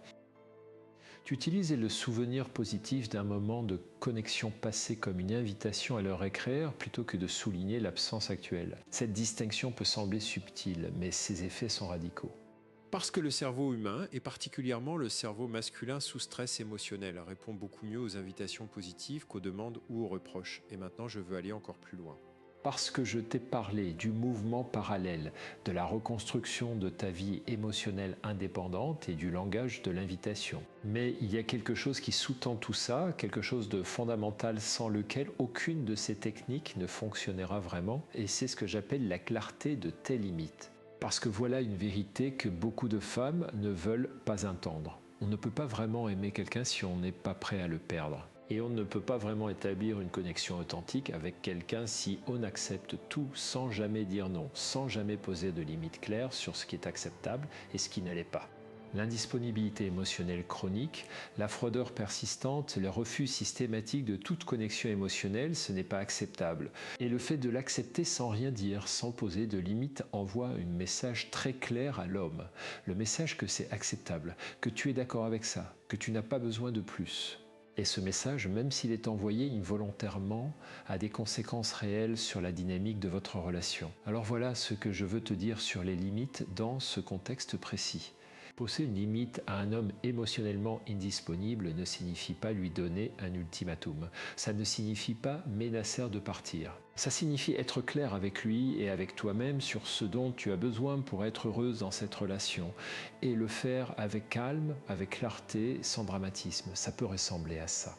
Tu utilises le souvenir positif d'un moment de connexion passée comme une invitation à le réécrire plutôt que de souligner l'absence actuelle. Cette distinction peut sembler subtile, mais ses effets sont radicaux. Parce que le cerveau humain, et particulièrement le cerveau masculin sous stress émotionnel, répond beaucoup mieux aux invitations positives qu'aux demandes ou aux reproches. Et maintenant, je veux aller encore plus loin. Parce que je t'ai parlé du mouvement parallèle, de la reconstruction de ta vie émotionnelle indépendante et du langage de l'invitation. Mais il y a quelque chose qui sous-tend tout ça, quelque chose de fondamental sans lequel aucune de ces techniques ne fonctionnera vraiment, et c'est ce que j'appelle la clarté de tes limites. Parce que voilà une vérité que beaucoup de femmes ne veulent pas entendre. On ne peut pas vraiment aimer quelqu'un si on n'est pas prêt à le perdre. Et on ne peut pas vraiment établir une connexion authentique avec quelqu'un si on accepte tout sans jamais dire non, sans jamais poser de limites claires sur ce qui est acceptable et ce qui ne l'est pas. L'indisponibilité émotionnelle chronique, la froideur persistante, le refus systématique de toute connexion émotionnelle, ce n'est pas acceptable. Et le fait de l'accepter sans rien dire, sans poser de limite, envoie un message très clair à l'homme. Le message que c'est acceptable, que tu es d'accord avec ça, que tu n'as pas besoin de plus. Et ce message, même s'il est envoyé involontairement, a des conséquences réelles sur la dynamique de votre relation. Alors voilà ce que je veux te dire sur les limites dans ce contexte précis. Poser une limite à un homme émotionnellement indisponible ne signifie pas lui donner un ultimatum. Ça ne signifie pas menacer de partir. Ça signifie être clair avec lui et avec toi-même sur ce dont tu as besoin pour être heureuse dans cette relation et le faire avec calme, avec clarté, sans dramatisme. Ça peut ressembler à ça.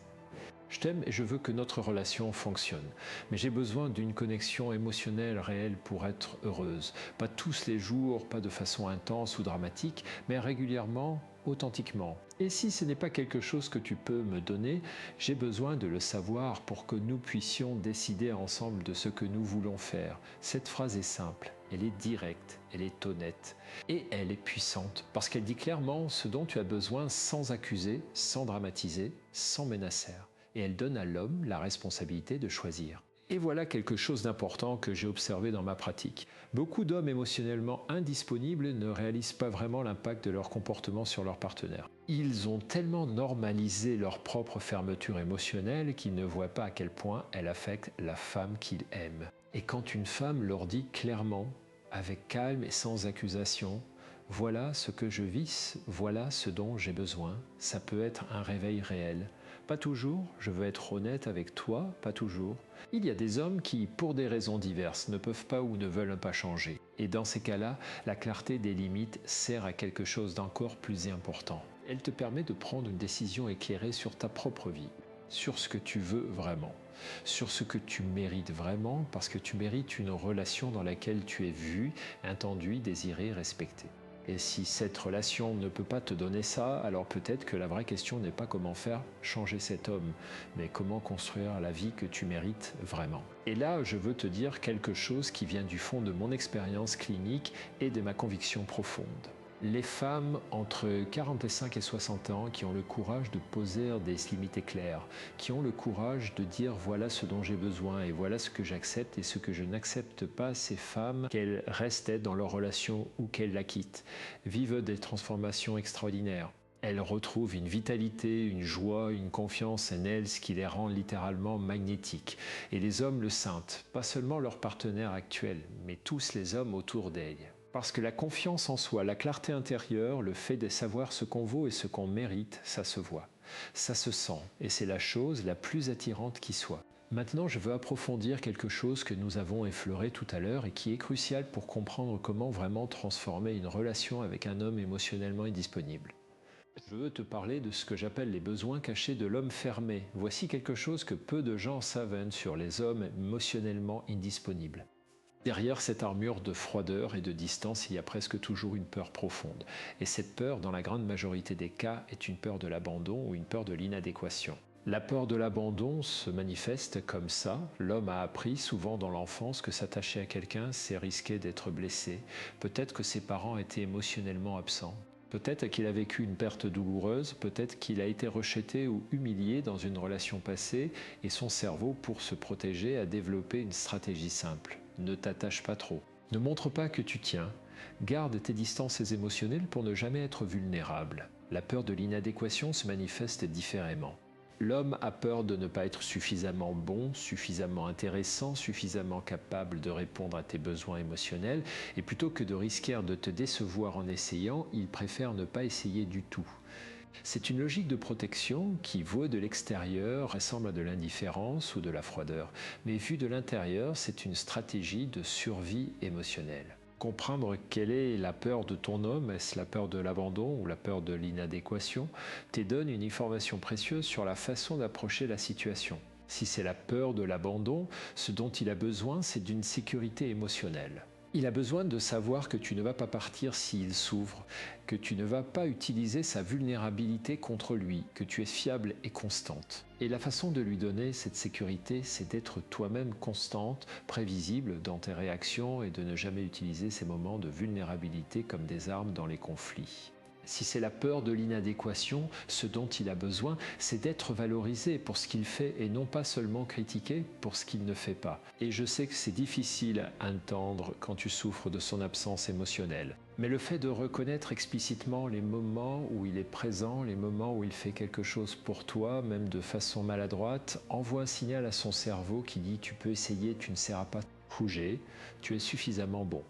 Je t'aime et je veux que notre relation fonctionne, mais j'ai besoin d'une connexion émotionnelle réelle pour être heureuse. Pas tous les jours, pas de façon intense ou dramatique, mais régulièrement, authentiquement. Et si ce n'est pas quelque chose que tu peux me donner, j'ai besoin de le savoir pour que nous puissions décider ensemble de ce que nous voulons faire. Cette phrase est simple, elle est directe, elle est honnête et elle est puissante parce qu'elle dit clairement ce dont tu as besoin sans accuser, sans dramatiser, sans menacer. Et elle donne à l'homme la responsabilité de choisir. Et voilà quelque chose d'important que j'ai observé dans ma pratique. Beaucoup d'hommes émotionnellement indisponibles ne réalisent pas vraiment l'impact de leur comportement sur leur partenaire. Ils ont tellement normalisé leur propre fermeture émotionnelle qu'ils ne voient pas à quel point elle affecte la femme qu'ils aiment. Et quand une femme leur dit clairement, avec calme et sans accusation, voilà ce que je vis, voilà ce dont j'ai besoin, ça peut être un réveil réel. Pas toujours, je veux être honnête avec toi, pas toujours. Il y a des hommes qui, pour des raisons diverses, ne peuvent pas ou ne veulent pas changer. Et dans ces cas-là, la clarté des limites sert à quelque chose d'encore plus important. Elle te permet de prendre une décision éclairée sur ta propre vie, sur ce que tu veux vraiment, sur ce que tu mérites vraiment, parce que tu mérites une relation dans laquelle tu es vu, entendu, désiré, respecté. Et si cette relation ne peut pas te donner ça, alors peut-être que la vraie question n'est pas comment faire changer cet homme, mais comment construire la vie que tu mérites vraiment. Et là, je veux te dire quelque chose qui vient du fond de mon expérience clinique et de ma conviction profonde. Les femmes entre 45 et 60 ans qui ont le courage de poser des limites claires, qui ont le courage de dire voilà ce dont j'ai besoin et voilà ce que j'accepte et ce que je n'accepte pas, ces femmes, qu'elles restent dans leur relation ou qu'elles la quittent, vivent des transformations extraordinaires. Elles retrouvent une vitalité, une joie, une confiance en elles, ce qui les rend littéralement magnétiques. Et les hommes le sentent, pas seulement leur partenaire actuel, mais tous les hommes autour d'elles. Parce que la confiance en soi, la clarté intérieure, le fait de savoir ce qu'on vaut et ce qu'on mérite, ça se voit, ça se sent, et c'est la chose la plus attirante qui soit. Maintenant, je veux approfondir quelque chose que nous avons effleuré tout à l'heure et qui est crucial pour comprendre comment vraiment transformer une relation avec un homme émotionnellement indisponible. Je veux te parler de ce que j'appelle les besoins cachés de l'homme fermé. Voici quelque chose que peu de gens savent sur les hommes émotionnellement indisponibles. Derrière cette armure de froideur et de distance, il y a presque toujours une peur profonde. Et cette peur, dans la grande majorité des cas, est une peur de l'abandon ou une peur de l'inadéquation. La peur de l'abandon se manifeste comme ça. L'homme a appris souvent dans l'enfance que s'attacher à quelqu'un, c'est risquer d'être blessé. Peut-être que ses parents étaient émotionnellement absents. Peut-être qu'il a vécu une perte douloureuse, peut-être qu'il a été rejeté ou humilié dans une relation passée et son cerveau, pour se protéger, a développé une stratégie simple. Ne t'attache pas trop. Ne montre pas que tu tiens. Garde tes distances émotionnelles pour ne jamais être vulnérable. La peur de l'inadéquation se manifeste différemment. L'homme a peur de ne pas être suffisamment bon, suffisamment intéressant, suffisamment capable de répondre à tes besoins émotionnels, et plutôt que de risquer de te décevoir en essayant, il préfère ne pas essayer du tout. C'est une logique de protection qui, vue de l'extérieur, ressemble à de l'indifférence ou de la froideur, mais vue de l'intérieur, c'est une stratégie de survie émotionnelle. Comprendre quelle est la peur de ton homme, est-ce la peur de l'abandon ou la peur de l'inadéquation, te donne une information précieuse sur la façon d'approcher la situation. Si c'est la peur de l'abandon, ce dont il a besoin, c'est d'une sécurité émotionnelle. Il a besoin de savoir que tu ne vas pas partir s'il s'ouvre, que tu ne vas pas utiliser sa vulnérabilité contre lui, que tu es fiable et constante. Et la façon de lui donner cette sécurité, c'est d'être toi-même constante, prévisible dans tes réactions et de ne jamais utiliser ces moments de vulnérabilité comme des armes dans les conflits. Si c'est la peur de l'inadéquation, ce dont il a besoin, c'est d'être valorisé pour ce qu'il fait et non pas seulement critiqué pour ce qu'il ne fait pas. Et je sais que c'est difficile à entendre quand tu souffres de son absence émotionnelle. Mais le fait de reconnaître explicitement les moments où il est présent, les moments où il fait quelque chose pour toi, même de façon maladroite, envoie un signal à son cerveau qui dit « tu peux essayer, tu ne seras pas bougé, tu es suffisamment bon ».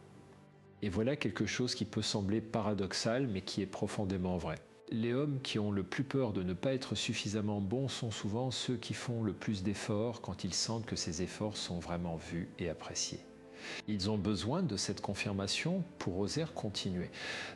Et voilà quelque chose qui peut sembler paradoxal, mais qui est profondément vrai. Les hommes qui ont le plus peur de ne pas être suffisamment bons sont souvent ceux qui font le plus d'efforts quand ils sentent que ces efforts sont vraiment vus et appréciés. Ils ont besoin de cette confirmation pour oser continuer.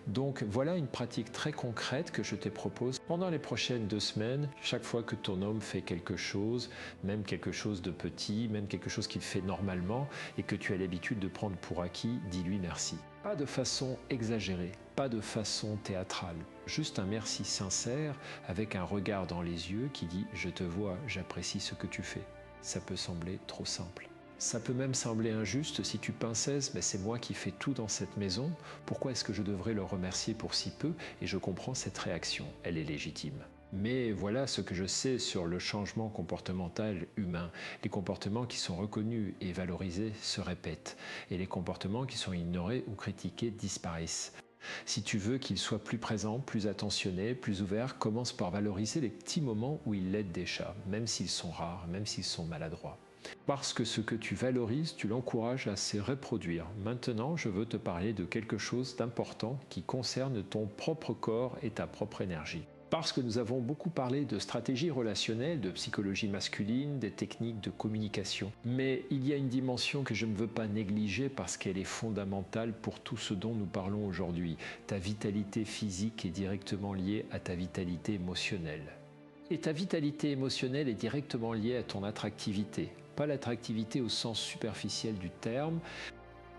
Donc voilà une pratique très concrète que je te propose. Pendant les prochaines 2 semaines, chaque fois que ton homme fait quelque chose, même quelque chose de petit, même quelque chose qu'il fait normalement et que tu as l'habitude de prendre pour acquis, dis-lui merci. Pas de façon exagérée, pas de façon théâtrale. Juste un merci sincère avec un regard dans les yeux qui dit « je te vois, j'apprécie ce que tu fais ». Ça peut sembler trop simple. Ça peut même sembler injuste si tu pinces, mais c'est moi qui fais tout dans cette maison, pourquoi est-ce que je devrais le remercier pour si peu? Et je comprends cette réaction, elle est légitime. Mais voilà ce que je sais sur le changement comportemental humain. Les comportements qui sont reconnus et valorisés se répètent, et les comportements qui sont ignorés ou critiqués disparaissent. Si tu veux qu'il soit plus présent, plus attentionné, plus ouvert, commence par valoriser les petits moments où il l'aide déjà, même s'ils sont rares, même s'ils sont maladroits. Parce que ce que tu valorises, tu l'encourages à se reproduire. Maintenant, je veux te parler de quelque chose d'important qui concerne ton propre corps et ta propre énergie. Parce que nous avons beaucoup parlé de stratégie relationnelle, de psychologie masculine, des techniques de communication. Mais il y a une dimension que je ne veux pas négliger parce qu'elle est fondamentale pour tout ce dont nous parlons aujourd'hui. Ta vitalité physique est directement liée à ta vitalité émotionnelle. Et ta vitalité émotionnelle est directement liée à ton attractivité. Pas l'attractivité au sens superficiel du terme,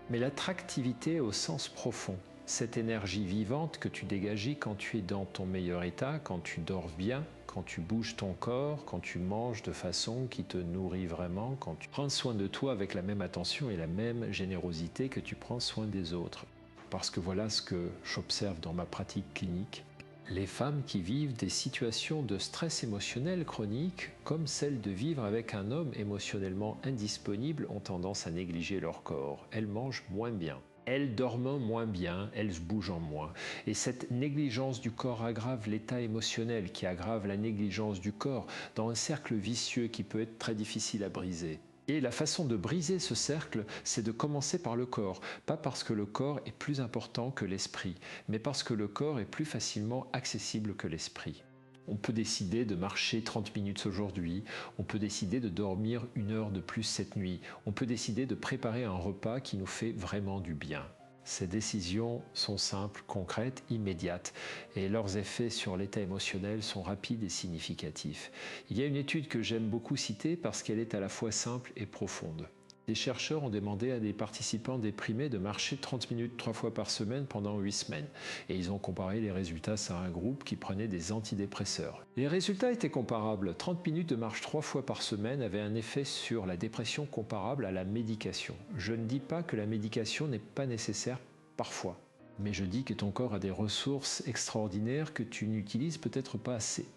mais l'attractivité au sens profond. Cette énergie vivante que tu dégages quand tu es dans ton meilleur état, quand tu dors bien, quand tu bouges ton corps, quand tu manges de façon qui te nourrit vraiment, quand tu prends soin de toi avec la même attention et la même générosité que tu prends soin des autres. Parce que voilà ce que j'observe dans ma pratique clinique. Les femmes qui vivent des situations de stress émotionnel chronique, comme celle de vivre avec un homme émotionnellement indisponible, ont tendance à négliger leur corps. Elles mangent moins bien. Elles dorment moins bien, elles bougent moins. Et cette négligence du corps aggrave l'état émotionnel qui aggrave la négligence du corps dans un cercle vicieux qui peut être très difficile à briser. Et la façon de briser ce cercle, c'est de commencer par le corps. Pas parce que le corps est plus important que l'esprit, mais parce que le corps est plus facilement accessible que l'esprit. On peut décider de marcher 30 minutes aujourd'hui, on peut décider de dormir 1 heure de plus cette nuit, on peut décider de préparer un repas qui nous fait vraiment du bien. Ces décisions sont simples, concrètes, immédiates, et leurs effets sur l'état émotionnel sont rapides et significatifs. Il y a une étude que j'aime beaucoup citer parce qu'elle est à la fois simple et profonde. Des chercheurs ont demandé à des participants déprimés de marcher 30 minutes 3 fois par semaine pendant 8 semaines. Et ils ont comparé les résultats à un groupe qui prenait des antidépresseurs. Les résultats étaient comparables. 30 minutes de marche 3 fois par semaine avaient un effet sur la dépression comparable à la médication. Je ne dis pas que la médication n'est pas nécessaire parfois. Mais je dis que ton corps a des ressources extraordinaires que tu n'utilises peut-être pas assez.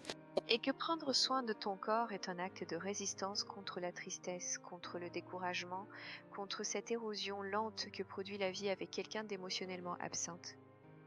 Et que prendre soin de ton corps est un acte de résistance contre la tristesse, contre le découragement, contre cette érosion lente que produit la vie avec quelqu'un d'émotionnellement absente.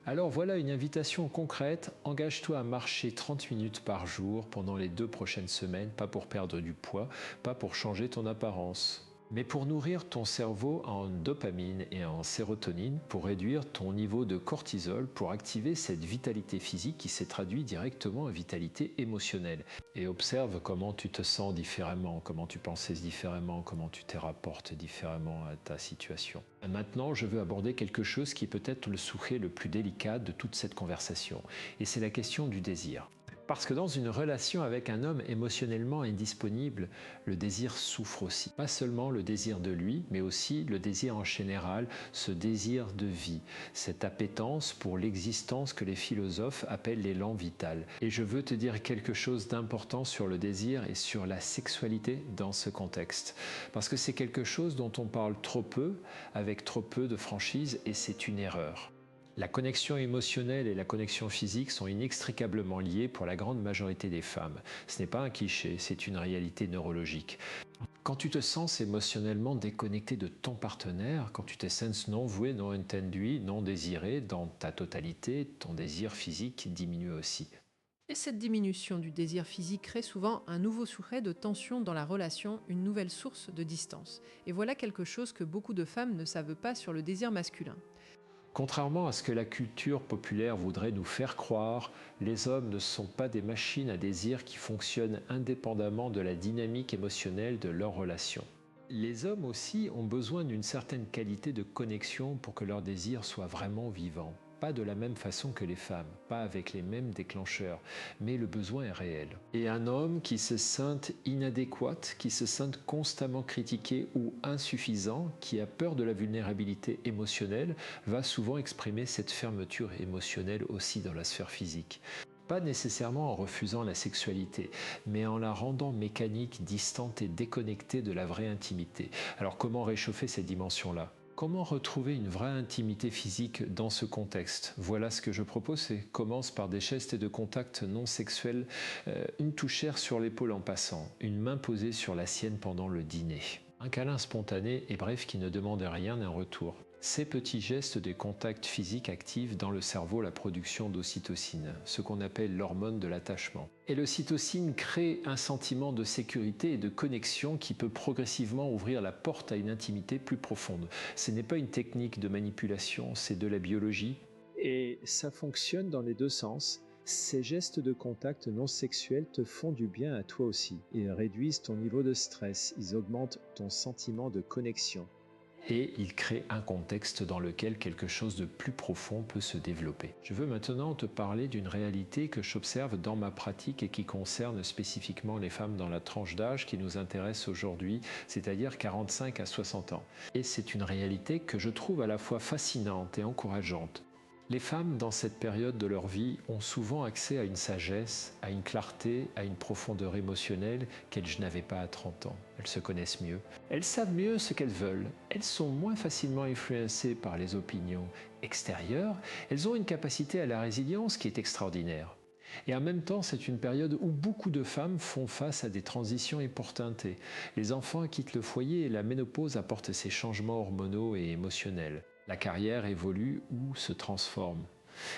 Alors voilà une invitation concrète, engage-toi à marcher 30 minutes par jour pendant les 2 prochaines semaines, pas pour perdre du poids, pas pour changer ton apparence, mais pour nourrir ton cerveau en dopamine et en sérotonine, pour réduire ton niveau de cortisol, pour activer cette vitalité physique qui s'est traduite directement en vitalité émotionnelle. Et observe comment tu te sens différemment, comment tu penses différemment, comment tu te rapportes différemment à ta situation. Maintenant, je veux aborder quelque chose qui est peut-être le sujet le plus délicat de toute cette conversation, et c'est la question du désir. Parce que dans une relation avec un homme émotionnellement indisponible, le désir souffre aussi. Pas seulement le désir de lui, mais aussi le désir en général, ce désir de vie, cette appétence pour l'existence que les philosophes appellent l'élan vital. Et je veux te dire quelque chose d'important sur le désir et sur la sexualité dans ce contexte. Parce que c'est quelque chose dont on parle trop peu, avec trop peu de franchise, et c'est une erreur. La connexion émotionnelle et la connexion physique sont inextricablement liées pour la grande majorité des femmes. Ce n'est pas un cliché, c'est une réalité neurologique. Quand tu te sens émotionnellement déconnecté de ton partenaire, quand tu te sens non voué, non entendu, non désiré dans ta totalité, ton désir physique diminue aussi. Et cette diminution du désir physique crée souvent un nouveau soufflet de tension dans la relation, une nouvelle source de distance. Et voilà quelque chose que beaucoup de femmes ne savent pas sur le désir masculin. Contrairement à ce que la culture populaire voudrait nous faire croire, les hommes ne sont pas des machines à désir qui fonctionnent indépendamment de la dynamique émotionnelle de leur relation. Les hommes aussi ont besoin d'une certaine qualité de connexion pour que leur désir soit vraiment vivant. Pas de la même façon que les femmes, pas avec les mêmes déclencheurs, mais le besoin est réel. Et un homme qui se sente inadéquat, qui se sente constamment critiqué ou insuffisant, qui a peur de la vulnérabilité émotionnelle, va souvent exprimer cette fermeture émotionnelle aussi dans la sphère physique. Pas nécessairement en refusant la sexualité, mais en la rendant mécanique, distante et déconnectée de la vraie intimité. Alors comment réchauffer cette dimension-là ? Comment retrouver une vraie intimité physique dans ce contexte? Voilà ce que je propose et commence par des gestes et de contacts non sexuels, une touchère sur l'épaule en passant, une main posée sur la sienne pendant le dîner. Un câlin spontané et bref qui ne demande rien en retour. Ces petits gestes de contact physique activent dans le cerveau la production d'ocytocine, ce qu'on appelle l'hormone de l'attachement. Et l'ocytocine crée un sentiment de sécurité et de connexion qui peut progressivement ouvrir la porte à une intimité plus profonde. Ce n'est pas une technique de manipulation, c'est de la biologie. Et ça fonctionne dans les deux sens. Ces gestes de contact non sexuels te font du bien à toi aussi. Ils réduisent ton niveau de stress, ils augmentent ton sentiment de connexion. Et il crée un contexte dans lequel quelque chose de plus profond peut se développer. Je veux maintenant te parler d'une réalité que j'observe dans ma pratique et qui concerne spécifiquement les femmes dans la tranche d'âge qui nous intéresse aujourd'hui, c'est-à-dire 45 à 60 ans. Et c'est une réalité que je trouve à la fois fascinante et encourageante. Les femmes, dans cette période de leur vie, ont souvent accès à une sagesse, à une clarté, à une profondeur émotionnelle qu'elles n'avaient pas à 30 ans. Elles se connaissent mieux. Elles savent mieux ce qu'elles veulent. Elles sont moins facilement influencées par les opinions extérieures. Elles ont une capacité à la résilience qui est extraordinaire. Et en même temps, c'est une période où beaucoup de femmes font face à des transitions importantes. Les enfants quittent le foyer et la ménopause apporte ces changements hormonaux et émotionnels. La carrière évolue ou se transforme.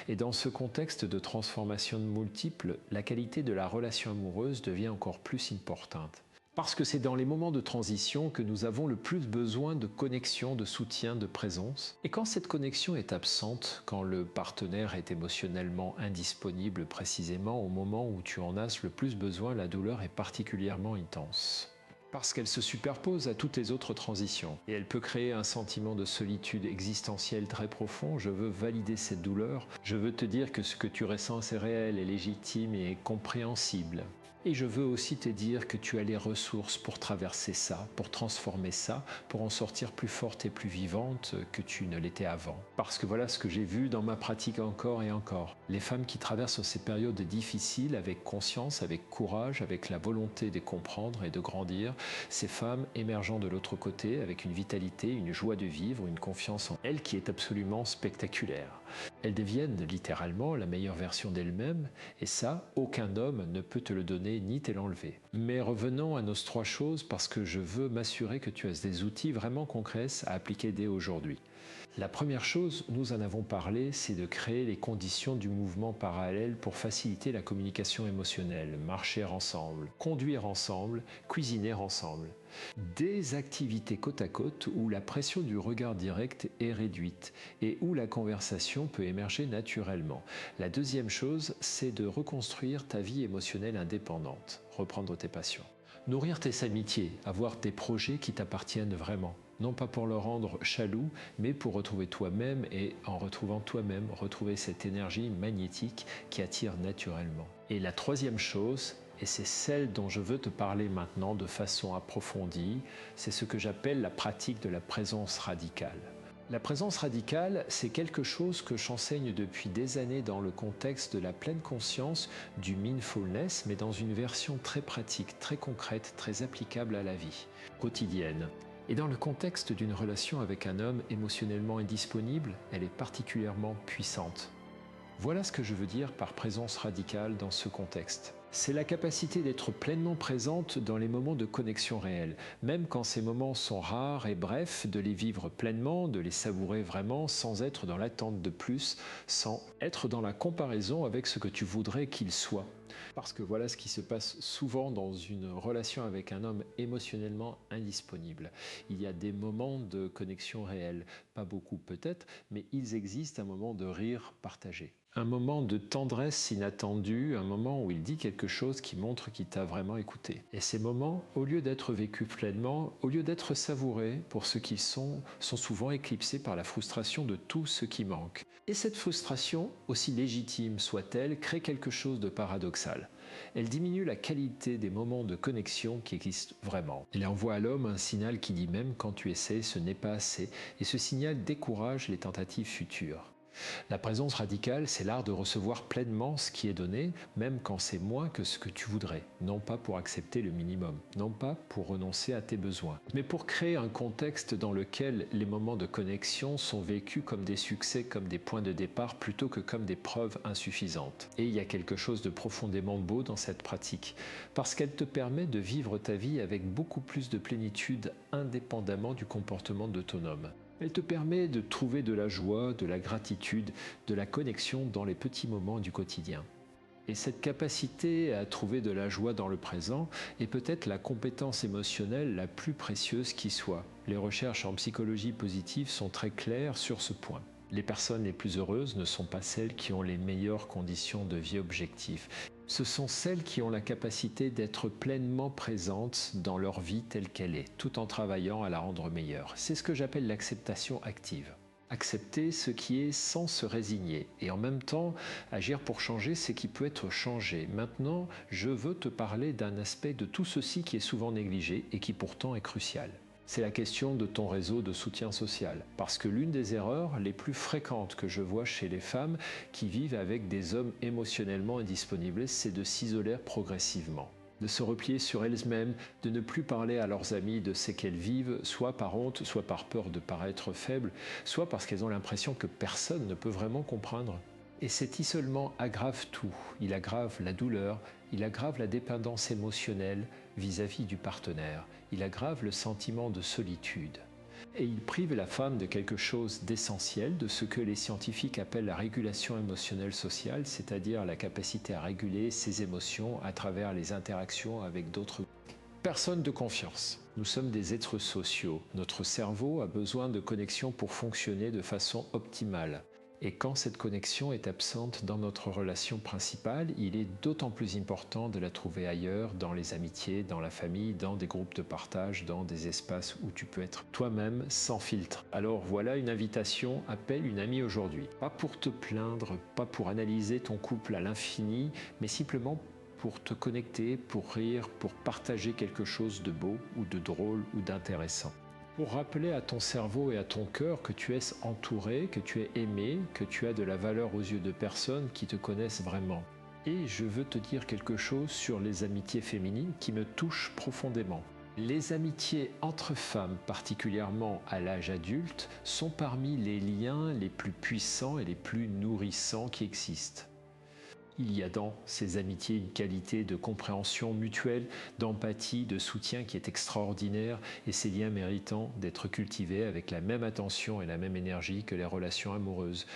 Et dans ce contexte de transformation multiple, la qualité de la relation amoureuse devient encore plus importante. Parce que c'est dans les moments de transition que nous avons le plus besoin de connexion, de soutien, de présence. Et quand cette connexion est absente, quand le partenaire est émotionnellement indisponible précisément au moment où tu en as le plus besoin, la douleur est particulièrement intense. Parce qu'elle se superpose à toutes les autres transitions. Et elle peut créer un sentiment de solitude existentielle très profond. Je veux valider cette douleur. Je veux te dire que ce que tu ressens est réel, est légitime et est compréhensible. Et je veux aussi te dire que tu as les ressources pour traverser ça, pour transformer ça, pour en sortir plus forte et plus vivante que tu ne l'étais avant. Parce que voilà ce que j'ai vu dans ma pratique encore et encore. Les femmes qui traversent ces périodes difficiles avec conscience, avec courage, avec la volonté de comprendre et de grandir, ces femmes émergeant de l'autre côté avec une vitalité, une joie de vivre, une confiance en elles qui est absolument spectaculaire. Elles deviennent littéralement la meilleure version d'elles-mêmes et ça, aucun homme ne peut te le donner ni te l'enlever. Mais revenons à nos trois choses parce que je veux m'assurer que tu as des outils vraiment concrets à appliquer dès aujourd'hui. La première chose, nous en avons parlé, c'est de créer les conditions du mouvement parallèle pour faciliter la communication émotionnelle, marcher ensemble, conduire ensemble, cuisiner ensemble. Des activités côte à côte où la pression du regard direct est réduite et où la conversation peut émerger naturellement. La deuxième chose, c'est de reconstruire ta vie émotionnelle indépendante, reprendre tes passions. Nourrir tes amitiés, avoir des projets qui t'appartiennent vraiment. Non pas pour le rendre chaloux, mais pour retrouver toi-même et en retrouvant toi-même, retrouver cette énergie magnétique qui attire naturellement. Et la troisième chose, et c'est celle dont je veux te parler maintenant de façon approfondie, c'est ce que j'appelle la pratique de la présence radicale. La présence radicale, c'est quelque chose que j'enseigne depuis des années dans le contexte de la pleine conscience, du mindfulness, mais dans une version très pratique, très concrète, très applicable à la vie quotidienne. Et dans le contexte d'une relation avec un homme émotionnellement indisponible, elle est particulièrement puissante. Voilà ce que je veux dire par présence radicale dans ce contexte. C'est la capacité d'être pleinement présente dans les moments de connexion réelle, même quand ces moments sont rares et brefs, de les vivre pleinement, de les savourer vraiment sans être dans l'attente de plus, sans être dans la comparaison avec ce que tu voudrais qu'il soit. Parce que voilà ce qui se passe souvent dans une relation avec un homme émotionnellement indisponible. Il y a des moments de connexion réelle, pas beaucoup peut-être, mais ils existent, un moment de rire partagé. Un moment de tendresse inattendue, un moment où il dit quelque chose qui montre qu'il t'a vraiment écouté. Et ces moments, au lieu d'être vécus pleinement, au lieu d'être savourés pour ce qu'ils sont souvent éclipsés par la frustration de tout ce qui manque. Et cette frustration, aussi légitime soit-elle, crée quelque chose de paradoxal. Elle diminue la qualité des moments de connexion qui existent vraiment. Elle envoie à l'homme un signal qui dit même quand tu essaies, ce n'est pas assez, et ce signal décourage les tentatives futures. La présence radicale, c'est l'art de recevoir pleinement ce qui est donné, même quand c'est moins que ce que tu voudrais. Non pas pour accepter le minimum, non pas pour renoncer à tes besoins, mais pour créer un contexte dans lequel les moments de connexion sont vécus comme des succès, comme des points de départ, plutôt que comme des preuves insuffisantes. Et il y a quelque chose de profondément beau dans cette pratique, parce qu'elle te permet de vivre ta vie avec beaucoup plus de plénitude, indépendamment du comportement de ton homme. Elle te permet de trouver de la joie, de la gratitude, de la connexion dans les petits moments du quotidien. Et cette capacité à trouver de la joie dans le présent est peut-être la compétence émotionnelle la plus précieuse qui soit. Les recherches en psychologie positive sont très claires sur ce point. Les personnes les plus heureuses ne sont pas celles qui ont les meilleures conditions de vie objectives. Ce sont celles qui ont la capacité d'être pleinement présentes dans leur vie telle qu'elle est, tout en travaillant à la rendre meilleure. C'est ce que j'appelle l'acceptation active. Accepter ce qui est sans se résigner et en même temps agir pour changer ce qui peut être changé. Maintenant, je veux te parler d'un aspect de tout ceci qui est souvent négligé et qui pourtant est crucial. C'est la question de ton réseau de soutien social. Parce que l'une des erreurs les plus fréquentes que je vois chez les femmes qui vivent avec des hommes émotionnellement indisponibles, c'est de s'isoler progressivement, de se replier sur elles-mêmes, de ne plus parler à leurs amis de ce qu'elles vivent, soit par honte, soit par peur de paraître faibles, soit parce qu'elles ont l'impression que personne ne peut vraiment comprendre. Et cet isolement aggrave tout. Il aggrave la douleur, il aggrave la dépendance émotionnelle vis-à-vis du partenaire, il aggrave le sentiment de solitude. Et il prive la femme de quelque chose d'essentiel, de ce que les scientifiques appellent la régulation émotionnelle sociale, c'est-à-dire la capacité à réguler ses émotions à travers les interactions avec d'autres personnes de confiance. Nous sommes des êtres sociaux. Notre cerveau a besoin de connexion pour fonctionner de façon optimale. Et quand cette connexion est absente dans notre relation principale, il est d'autant plus important de la trouver ailleurs, dans les amitiés, dans la famille, dans des groupes de partage, dans des espaces où tu peux être toi-même sans filtre. Alors voilà une invitation, appelle une amie aujourd'hui. Pas pour te plaindre, pas pour analyser ton couple à l'infini, mais simplement pour te connecter, pour rire, pour partager quelque chose de beau ou de drôle ou d'intéressant. Pour rappeler à ton cerveau et à ton cœur que tu es entouré, que tu es aimé, que tu as de la valeur aux yeux de personnes qui te connaissent vraiment. Et je veux te dire quelque chose sur les amitiés féminines qui me touchent profondément. Les amitiés entre femmes, particulièrement à l'âge adulte, sont parmi les liens les plus puissants et les plus nourrissants qui existent. Il y a dans ces amitiés une qualité de compréhension mutuelle, d'empathie, de soutien qui est extraordinaire et ces liens méritant d'être cultivés avec la même attention et la même énergie que les relations amoureuses.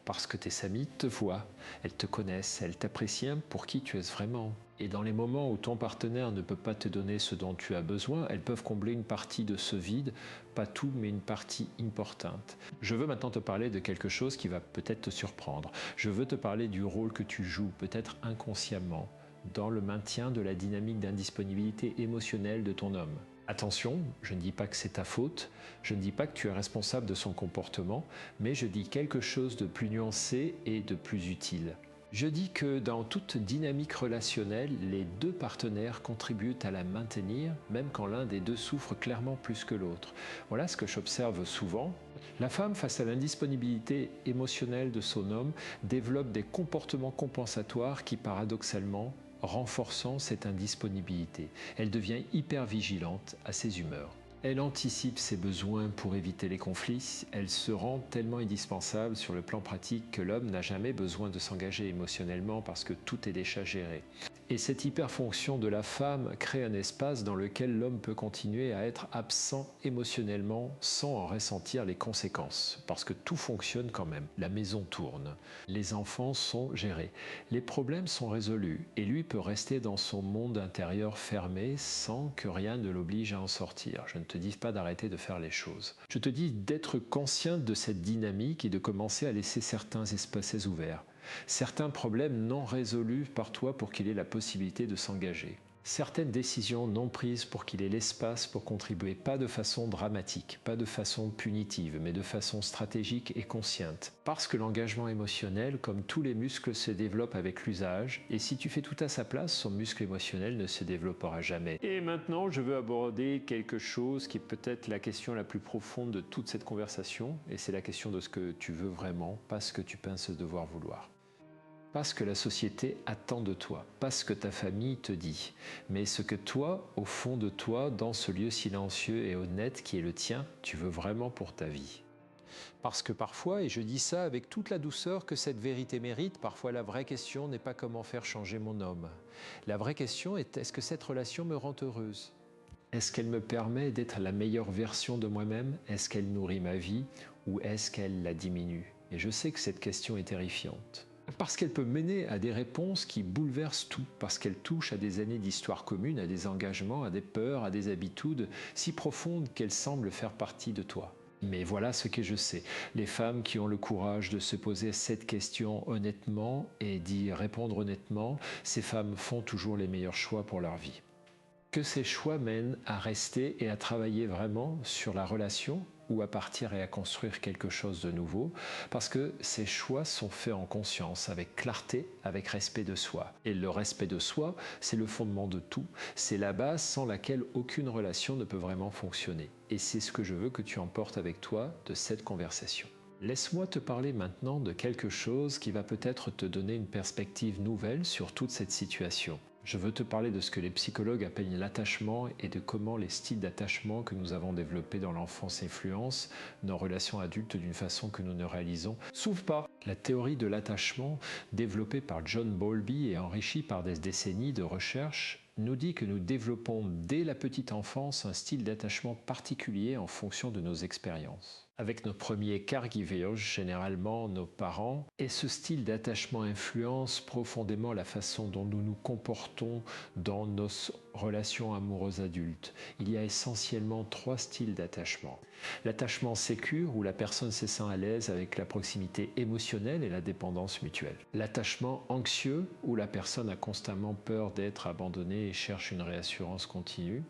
Parce que tes amies te voient, elles te connaissent, elles t'apprécient pour qui tu es vraiment. Et dans les moments où ton partenaire ne peut pas te donner ce dont tu as besoin, elles peuvent combler une partie de ce vide, pas tout, mais une partie importante. Je veux maintenant te parler de quelque chose qui va peut-être te surprendre. Je veux te parler du rôle que tu joues, peut-être inconsciemment, dans le maintien de la dynamique d'indisponibilité émotionnelle de ton homme. Attention, je ne dis pas que c'est ta faute, je ne dis pas que tu es responsable de son comportement, mais je dis quelque chose de plus nuancé et de plus utile. Je dis que dans toute dynamique relationnelle, les deux partenaires contribuent à la maintenir, même quand l'un des deux souffre clairement plus que l'autre. Voilà ce que j'observe souvent. La femme, face à l'indisponibilité émotionnelle de son homme, développe des comportements compensatoires qui, paradoxalement, renforçant cette indisponibilité. Elle devient hyper vigilante à ses humeurs. Elle anticipe ses besoins pour éviter les conflits. Elle se rend tellement indispensable sur le plan pratique que l'homme n'a jamais besoin de s'engager émotionnellement parce que tout est déjà géré. Et cette hyperfonction de la femme crée un espace dans lequel l'homme peut continuer à être absent émotionnellement sans en ressentir les conséquences. Parce que tout fonctionne quand même. La maison tourne. Les enfants sont gérés. Les problèmes sont résolus. Et lui peut rester dans son monde intérieur fermé sans que rien ne l'oblige à en sortir. Je ne te dis pas d'arrêter de faire les choses. Je te dis d'être consciente de cette dynamique et de commencer à laisser certains espaces ouverts. Certains problèmes non résolus par toi pour qu'il ait la possibilité de s'engager. Certaines décisions non prises pour qu'il ait l'espace pour contribuer, pas de façon dramatique, pas de façon punitive, mais de façon stratégique et consciente. Parce que l'engagement émotionnel, comme tous les muscles, se développe avec l'usage, et si tu fais tout à sa place, son muscle émotionnel ne se développera jamais. Et maintenant, je veux aborder quelque chose qui est peut-être la question la plus profonde de toute cette conversation, et c'est la question de ce que tu veux vraiment, pas ce que tu penses devoir vouloir. Pas ce que la société attend de toi, pas ce que ta famille te dit, mais ce que toi, au fond de toi, dans ce lieu silencieux et honnête qui est le tien, tu veux vraiment pour ta vie. Parce que parfois, et je dis ça avec toute la douceur que cette vérité mérite, parfois la vraie question n'est pas comment faire changer mon homme. La vraie question est, est-ce que cette relation me rend heureuse ? Est-ce qu'elle me permet d'être la meilleure version de moi-même ? Est-ce qu'elle nourrit ma vie ou est-ce qu'elle la diminue ? Et je sais que cette question est terrifiante. Parce qu'elle peut mener à des réponses qui bouleversent tout, parce qu'elle touche à des années d'histoire commune, à des engagements, à des peurs, à des habitudes si profondes qu'elles semblent faire partie de toi. Mais voilà ce que je sais. Les femmes qui ont le courage de se poser cette question honnêtement et d'y répondre honnêtement, ces femmes font toujours les meilleurs choix pour leur vie. Que ces choix mènent à rester et à travailler vraiment sur la relation ou à partir et à construire quelque chose de nouveau, parce que ces choix sont faits en conscience, avec clarté, avec respect de soi. Et le respect de soi, c'est le fondement de tout, c'est la base sans laquelle aucune relation ne peut vraiment fonctionner. Et c'est ce que je veux que tu emportes avec toi de cette conversation. Laisse-moi te parler maintenant de quelque chose qui va peut-être te donner une perspective nouvelle sur toute cette situation. Je veux te parler de ce que les psychologues appellent l'attachement et de comment les styles d'attachement que nous avons développés dans l'enfance influencent nos relations adultes d'une façon que nous ne réalisons souvent pas. La théorie de l'attachement, développée par John Bowlby et enrichie par des décennies de recherche, nous dit que nous développons dès la petite enfance un style d'attachement particulier en fonction de nos expériences. Avec nos premiers caregivers, généralement nos parents, et ce style d'attachement influence profondément la façon dont nous nous comportons dans nos relations amoureuses adultes. Il y a essentiellement 3 styles d'attachement. L'attachement sécure, où la personne se sent à l'aise avec la proximité émotionnelle et la dépendance mutuelle. L'attachement anxieux, où la personne a constamment peur d'être abandonnée et cherche une réassurance continue.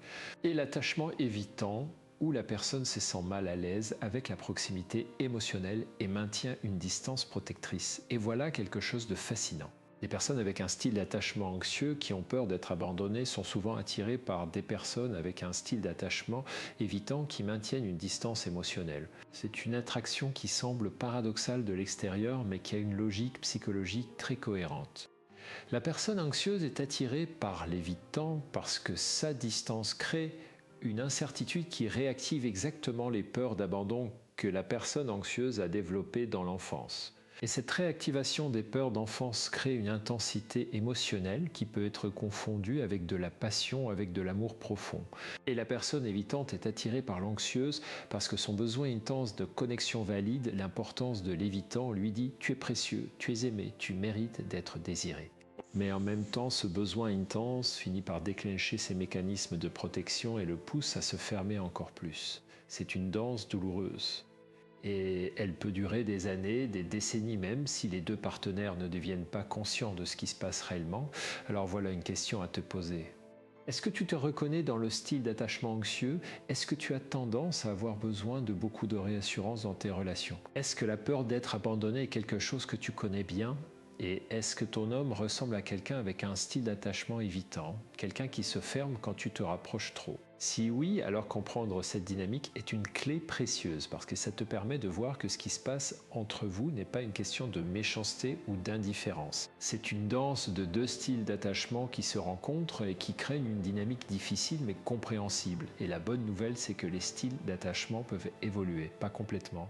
Et l'attachement évitant, où la personne se sent mal à l'aise avec la proximité émotionnelle et maintient une distance protectrice. Et voilà quelque chose de fascinant. Les personnes avec un style d'attachement anxieux qui ont peur d'être abandonnées sont souvent attirées par des personnes avec un style d'attachement évitant qui maintiennent une distance émotionnelle. C'est une attraction qui semble paradoxale de l'extérieur mais qui a une logique psychologique très cohérente. La personne anxieuse est attirée par l'évitant parce que sa distance crée une incertitude qui réactive exactement les peurs d'abandon que la personne anxieuse a développées dans l'enfance. Et cette réactivation des peurs d'enfance crée une intensité émotionnelle qui peut être confondue avec de la passion, avec de l'amour profond. Et la personne évitante est attirée par l'anxieuse parce que son besoin intense de connexion valide l'importance de l'évitant lui dit « tu es précieux, tu es aimé, tu mérites d'être désiré ». Mais en même temps, ce besoin intense finit par déclencher ses mécanismes de protection et le pousse à se fermer encore plus. C'est une danse douloureuse. Et elle peut durer des années, des décennies même, si les deux partenaires ne deviennent pas conscients de ce qui se passe réellement. Alors voilà une question à te poser. Est-ce que tu te reconnais dans le style d'attachement anxieux ? Est-ce que tu as tendance à avoir besoin de beaucoup de réassurance dans tes relations ? Est-ce que la peur d'être abandonné est quelque chose que tu connais bien ? Et est-ce que ton homme ressemble à quelqu'un avec un style d'attachement évitant, quelqu'un qui se ferme quand tu te rapproches trop? Si oui, alors comprendre cette dynamique est une clé précieuse parce que ça te permet de voir que ce qui se passe entre vous n'est pas une question de méchanceté ou d'indifférence. C'est une danse de deux styles d'attachement qui se rencontrent et qui créent une dynamique difficile mais compréhensible. Et la bonne nouvelle, c'est que les styles d'attachement peuvent évoluer, pas complètement.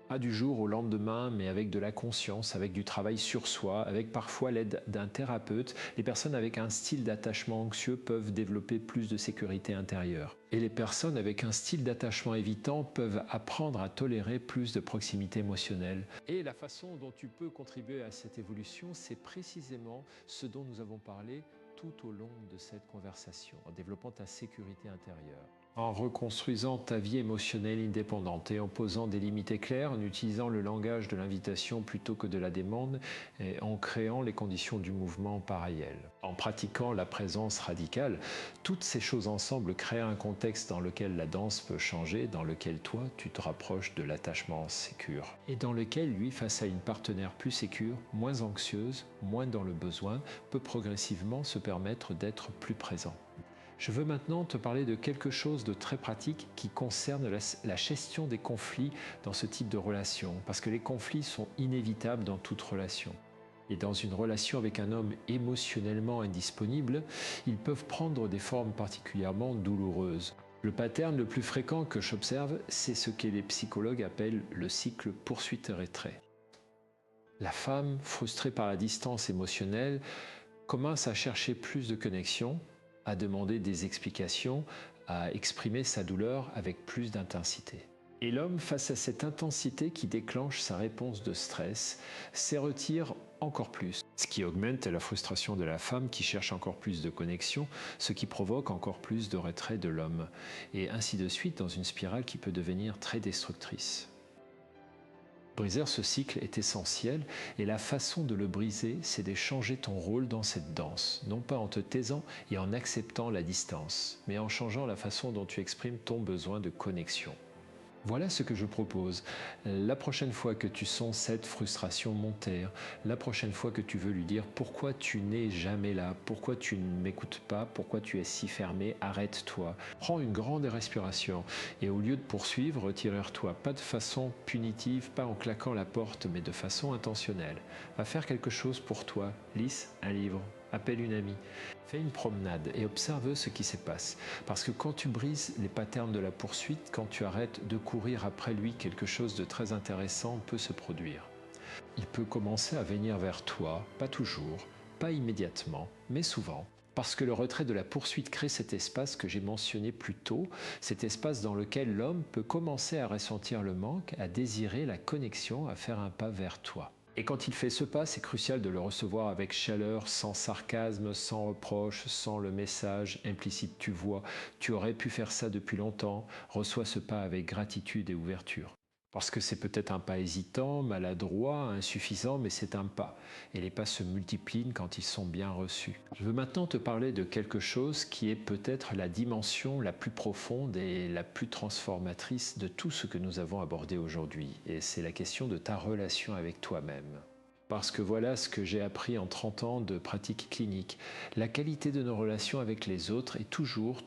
Pas du jour au lendemain, mais avec de la conscience, avec du travail sur soi, avec parfois l'aide d'un thérapeute. Les personnes avec un style d'attachement anxieux peuvent développer plus de sécurité intérieure. Et les personnes avec un style d'attachement évitant peuvent apprendre à tolérer plus de proximité émotionnelle. Et la façon dont tu peux contribuer à cette évolution, c'est précisément ce dont nous avons parlé tout au long de cette conversation, en développant ta sécurité intérieure. En reconstruisant ta vie émotionnelle indépendante et en posant des limites claires, en utilisant le langage de l'invitation plutôt que de la demande et en créant les conditions du mouvement parallèle. En pratiquant la présence radicale, toutes ces choses ensemble créent un contexte dans lequel la danse peut changer, dans lequel toi, tu te rapproches de l'attachement sécure et dans lequel lui, face à une partenaire plus sécure, moins anxieuse, moins dans le besoin, peut progressivement se permettre d'être plus présent. Je veux maintenant te parler de quelque chose de très pratique qui concerne la gestion des conflits dans ce type de relation, parce que les conflits sont inévitables dans toute relation. Et dans une relation avec un homme émotionnellement indisponible, ils peuvent prendre des formes particulièrement douloureuses. Le pattern le plus fréquent que j'observe, c'est ce que les psychologues appellent le cycle poursuite-retrait. La femme, frustrée par la distance émotionnelle, commence à chercher plus de connexion, à demander des explications, à exprimer sa douleur avec plus d'intensité. Et l'homme, face à cette intensité qui déclenche sa réponse de stress, s'éretire encore plus, ce qui augmente la frustration de la femme qui cherche encore plus de connexion, ce qui provoque encore plus de retrait de l'homme, et ainsi de suite dans une spirale qui peut devenir très destructrice. Briser ce cycle est essentiel et la façon de le briser, c'est de changer ton rôle dans cette danse, non pas en te taisant et en acceptant la distance, mais en changeant la façon dont tu exprimes ton besoin de connexion. Voilà ce que je propose. La prochaine fois que tu sens cette frustration monter, la prochaine fois que tu veux lui dire pourquoi tu n'es jamais là, pourquoi tu ne m'écoutes pas, pourquoi tu es si fermé, arrête-toi. Prends une grande respiration et au lieu de poursuivre, retire-toi. Pas de façon punitive, pas en claquant la porte, mais de façon intentionnelle. Va faire quelque chose pour toi. Lis un livre. Appelle une amie, fais une promenade et observe ce qui se passe. Parce que quand tu brises les patterns de la poursuite, quand tu arrêtes de courir après lui, quelque chose de très intéressant peut se produire. Il peut commencer à venir vers toi, pas toujours, pas immédiatement, mais souvent. Parce que le retrait de la poursuite crée cet espace que j'ai mentionné plus tôt, cet espace dans lequel l'homme peut commencer à ressentir le manque, à désirer la connexion, à faire un pas vers toi. Et quand il fait ce pas, c'est crucial de le recevoir avec chaleur, sans sarcasme, sans reproche, sans le message implicite « tu vois, tu aurais pu faire ça depuis longtemps », reçois ce pas avec gratitude et ouverture. Parce que c'est peut-être un pas hésitant, maladroit, insuffisant, mais c'est un pas. Et les pas se multiplient quand ils sont bien reçus. Je veux maintenant te parler de quelque chose qui est peut-être la dimension la plus profonde et la plus transformatrice de tout ce que nous avons abordé aujourd'hui. Et c'est la question de ta relation avec toi-même. Parce que voilà ce que j'ai appris en 30 ans de pratique clinique. La qualité de nos relations avec les autres est toujours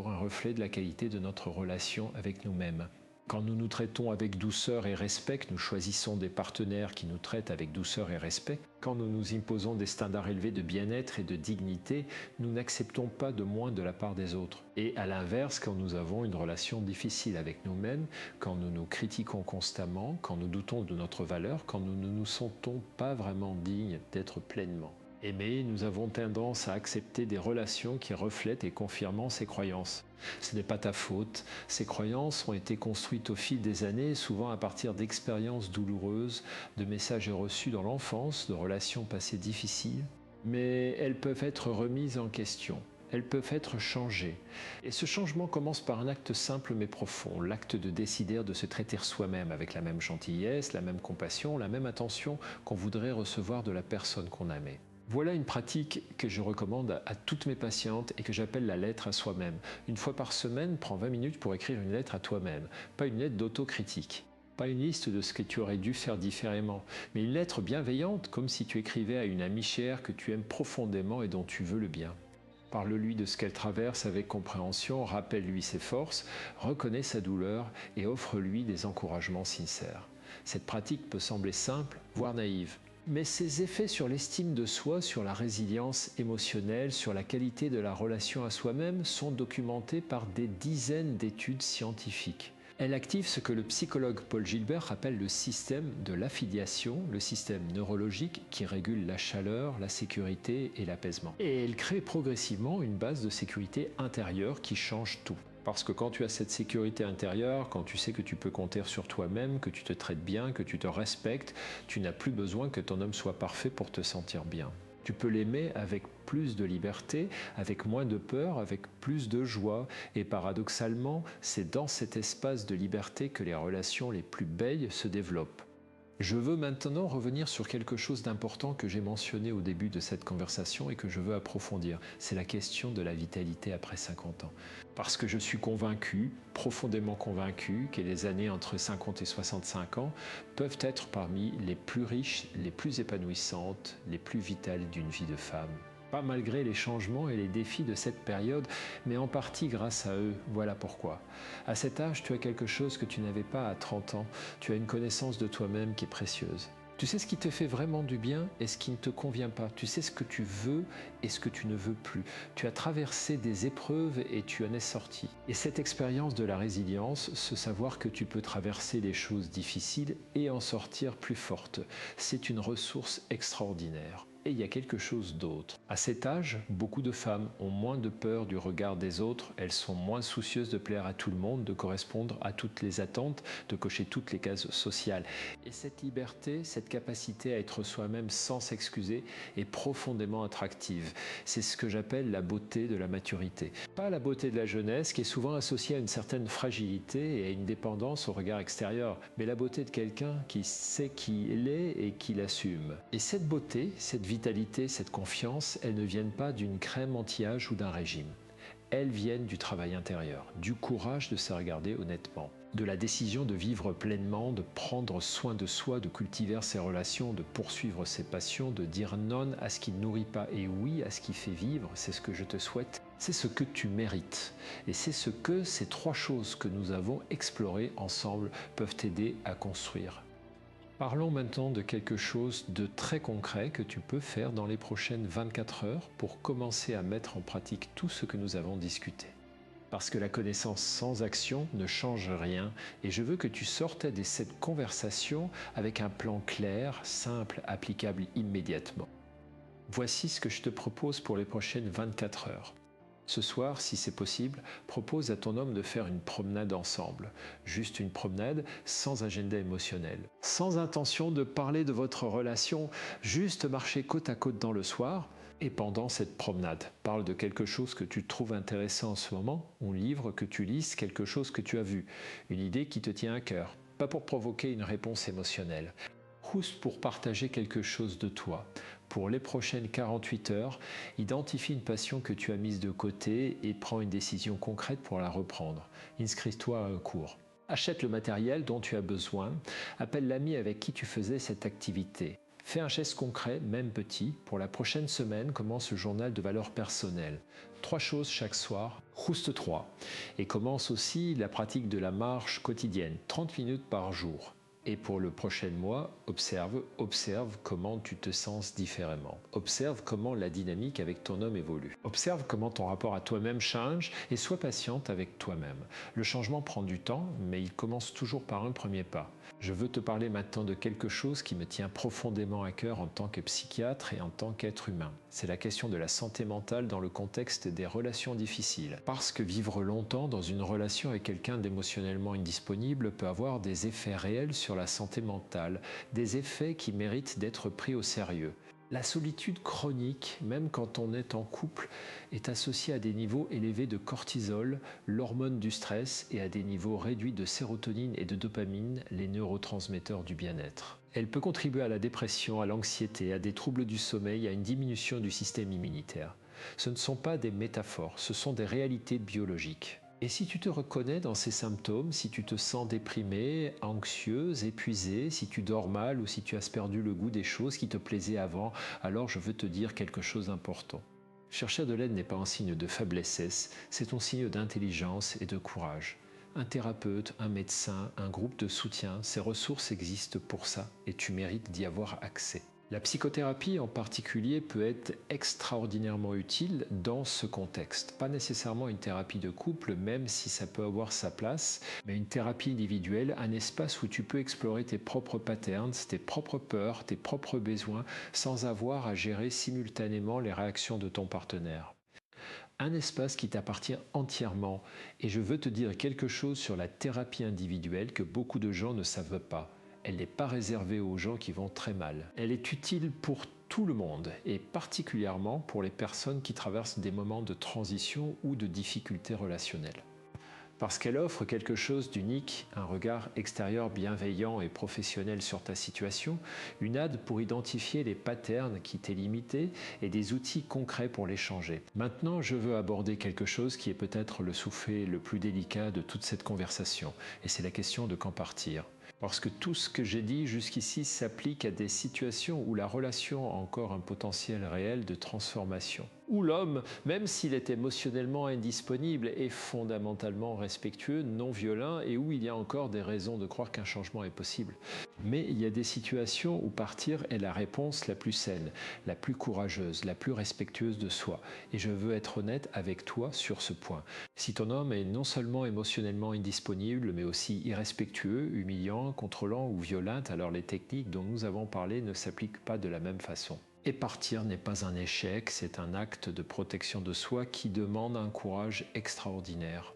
un reflet de la qualité de notre relation avec nous-mêmes. Quand nous nous traitons avec douceur et respect, nous choisissons des partenaires qui nous traitent avec douceur et respect. Quand nous nous imposons des standards élevés de bien-être et de dignité, nous n'acceptons pas de moins de la part des autres. Et à l'inverse, quand nous avons une relation difficile avec nous-mêmes, quand nous nous critiquons constamment, quand nous doutons de notre valeur, quand nous ne nous sentons pas vraiment dignes d'être pleinement aimés, nous avons tendance à accepter des relations qui reflètent et confirment ces croyances. Ce n'est pas ta faute. Ces croyances ont été construites au fil des années, souvent à partir d'expériences douloureuses, de messages reçus dans l'enfance, de relations passées difficiles. Mais elles peuvent être remises en question. Elles peuvent être changées. Et ce changement commence par un acte simple mais profond, l'acte de décider de se traiter soi-même avec la même gentillesse, la même compassion, la même attention qu'on voudrait recevoir de la personne qu'on aimait. Voilà une pratique que je recommande à toutes mes patientes et que j'appelle la lettre à soi-même. Une fois par semaine, prends 20 minutes pour écrire une lettre à toi-même, pas une lettre d'autocritique. Pas une liste de ce que tu aurais dû faire différemment, mais une lettre bienveillante, comme si tu écrivais à une amie chère que tu aimes profondément et dont tu veux le bien. Parle-lui de ce qu'elle traverse avec compréhension, rappelle-lui ses forces, reconnais sa douleur et offre-lui des encouragements sincères. Cette pratique peut sembler simple, voire naïve, mais ses effets sur l'estime de soi, sur la résilience émotionnelle, sur la qualité de la relation à soi-même sont documentés par des dizaines d'études scientifiques. Elle active ce que le psychologue Paul Gilbert appelle le système de l'affiliation, le système neurologique qui régule la chaleur, la sécurité et l'apaisement. Et elle crée progressivement une base de sécurité intérieure qui change tout. Parce que quand tu as cette sécurité intérieure, quand tu sais que tu peux compter sur toi-même, que tu te traites bien, que tu te respectes, tu n'as plus besoin que ton homme soit parfait pour te sentir bien. Tu peux l'aimer avec plus de liberté, avec moins de peur, avec plus de joie. Et paradoxalement, c'est dans cet espace de liberté que les relations les plus belles se développent. Je veux maintenant revenir sur quelque chose d'important que j'ai mentionné au début de cette conversation et que je veux approfondir. C'est la question de la vitalité après 50 ans. Parce que je suis convaincu, profondément convaincu, que les années entre 50 et 65 ans peuvent être parmi les plus riches, les plus épanouissantes, les plus vitales d'une vie de femme. Pas malgré les changements et les défis de cette période, mais en partie grâce à eux. Voilà pourquoi. À cet âge, tu as quelque chose que tu n'avais pas à 30 ans. Tu as une connaissance de toi-même qui est précieuse. Tu sais ce qui te fait vraiment du bien et ce qui ne te convient pas. Tu sais ce que tu veux et ce que tu ne veux plus. Tu as traversé des épreuves et tu en es sorti. Et cette expérience de la résilience, ce savoir que tu peux traverser des choses difficiles et en sortir plus forte, c'est une ressource extraordinaire. Et il y a quelque chose d'autre. À cet âge, beaucoup de femmes ont moins de peur du regard des autres, elles sont moins soucieuses de plaire à tout le monde, de correspondre à toutes les attentes, de cocher toutes les cases sociales. Et cette liberté, cette capacité à être soi-même sans s'excuser est profondément attractive. C'est ce que j'appelle la beauté de la maturité. Pas la beauté de la jeunesse qui est souvent associée à une certaine fragilité et à une dépendance au regard extérieur, mais la beauté de quelqu'un qui sait qui il est et qui l'assume. Et cette beauté, cette vitalité, cette confiance, elles ne viennent pas d'une crème anti-âge ou d'un régime. Elles viennent du travail intérieur, du courage de se regarder honnêtement, de la décision de vivre pleinement, de prendre soin de soi, de cultiver ses relations, de poursuivre ses passions, de dire non à ce qui ne nourrit pas et oui à ce qui fait vivre, c'est ce que je te souhaite. C'est ce que tu mérites. Et c'est ce que ces trois choses que nous avons explorées ensemble peuvent t'aider à construire. Parlons maintenant de quelque chose de très concret que tu peux faire dans les prochaines 24 heures pour commencer à mettre en pratique tout ce que nous avons discuté. Parce que la connaissance sans action ne change rien et je veux que tu sortes de cette conversation avec un plan clair, simple, applicable immédiatement. Voici ce que je te propose pour les prochaines 24 heures. Ce soir, si c'est possible, propose à ton homme de faire une promenade ensemble. Juste une promenade sans agenda émotionnel. Sans intention de parler de votre relation, juste marcher côte à côte dans le soir. Et pendant cette promenade, parle de quelque chose que tu trouves intéressant en ce moment, un livre que tu lises, quelque chose que tu as vu, une idée qui te tient à cœur. Pas pour provoquer une réponse émotionnelle. Juste pour partager quelque chose de toi. Pour les prochaines 48 heures, identifie une passion que tu as mise de côté et prends une décision concrète pour la reprendre. Inscris-toi à un cours. Achète le matériel dont tu as besoin. Appelle l'ami avec qui tu faisais cette activité. Fais un geste concret, même petit. Pour la prochaine semaine, commence ce journal de valeurs personnelles. 3 choses chaque soir, rouste 3. Et commence aussi la pratique de la marche quotidienne, 30 minutes par jour. Et pour le prochain mois, observe comment tu te sens différemment. Observe comment la dynamique avec ton homme évolue. Observe comment ton rapport à toi-même change et sois patiente avec toi-même. Le changement prend du temps, mais il commence toujours par un premier pas. Je veux te parler maintenant de quelque chose qui me tient profondément à cœur en tant que psychiatre et en tant qu'être humain. C'est la question de la santé mentale dans le contexte des relations difficiles. Parce que vivre longtemps dans une relation avec quelqu'un d'émotionnellement indisponible peut avoir des effets réels sur la santé mentale, des effets qui méritent d'être pris au sérieux. La solitude chronique, même quand on est en couple, est associée à des niveaux élevés de cortisol, l'hormone du stress, et à des niveaux réduits de sérotonine et de dopamine, les neurotransmetteurs du bien-être. Elle peut contribuer à la dépression, à l'anxiété, à des troubles du sommeil, à une diminution du système immunitaire. Ce ne sont pas des métaphores, ce sont des réalités biologiques. Et si tu te reconnais dans ces symptômes, si tu te sens déprimée, anxieuse, épuisée, si tu dors mal ou si tu as perdu le goût des choses qui te plaisaient avant, alors je veux te dire quelque chose d'important. Chercher de l'aide n'est pas un signe de faiblesse, c'est un signe d'intelligence et de courage. Un thérapeute, un médecin, un groupe de soutien, ces ressources existent pour ça et tu mérites d'y avoir accès. La psychothérapie en particulier peut être extraordinairement utile dans ce contexte. Pas nécessairement une thérapie de couple, même si ça peut avoir sa place, mais une thérapie individuelle, un espace où tu peux explorer tes propres patterns, tes propres peurs, tes propres besoins, sans avoir à gérer simultanément les réactions de ton partenaire. Un espace qui t'appartient entièrement. Et je veux te dire quelque chose sur la thérapie individuelle que beaucoup de gens ne savent pas. Elle n'est pas réservée aux gens qui vont très mal. Elle est utile pour tout le monde et particulièrement pour les personnes qui traversent des moments de transition ou de difficultés relationnelles. Parce qu'elle offre quelque chose d'unique, un regard extérieur bienveillant et professionnel sur ta situation, une aide pour identifier les patterns qui t'est limité et des outils concrets pour les changer. Maintenant, je veux aborder quelque chose qui est peut-être le soufflet le plus délicat de toute cette conversation, et c'est la question de quand partir. Parce que tout ce que j'ai dit jusqu'ici s'applique à des situations où la relation a encore un potentiel réel de transformation. Où l'homme, même s'il est émotionnellement indisponible, est fondamentalement respectueux, non violent et où il y a encore des raisons de croire qu'un changement est possible. Mais il y a des situations où partir est la réponse la plus saine, la plus courageuse, la plus respectueuse de soi. Et je veux être honnête avec toi sur ce point. Si ton homme est non seulement émotionnellement indisponible, mais aussi irrespectueux, humiliant, contrôlant ou violent, alors les techniques dont nous avons parlé ne s'appliquent pas de la même façon. Et partir n'est pas un échec, c'est un acte de protection de soi qui demande un courage extraordinaire.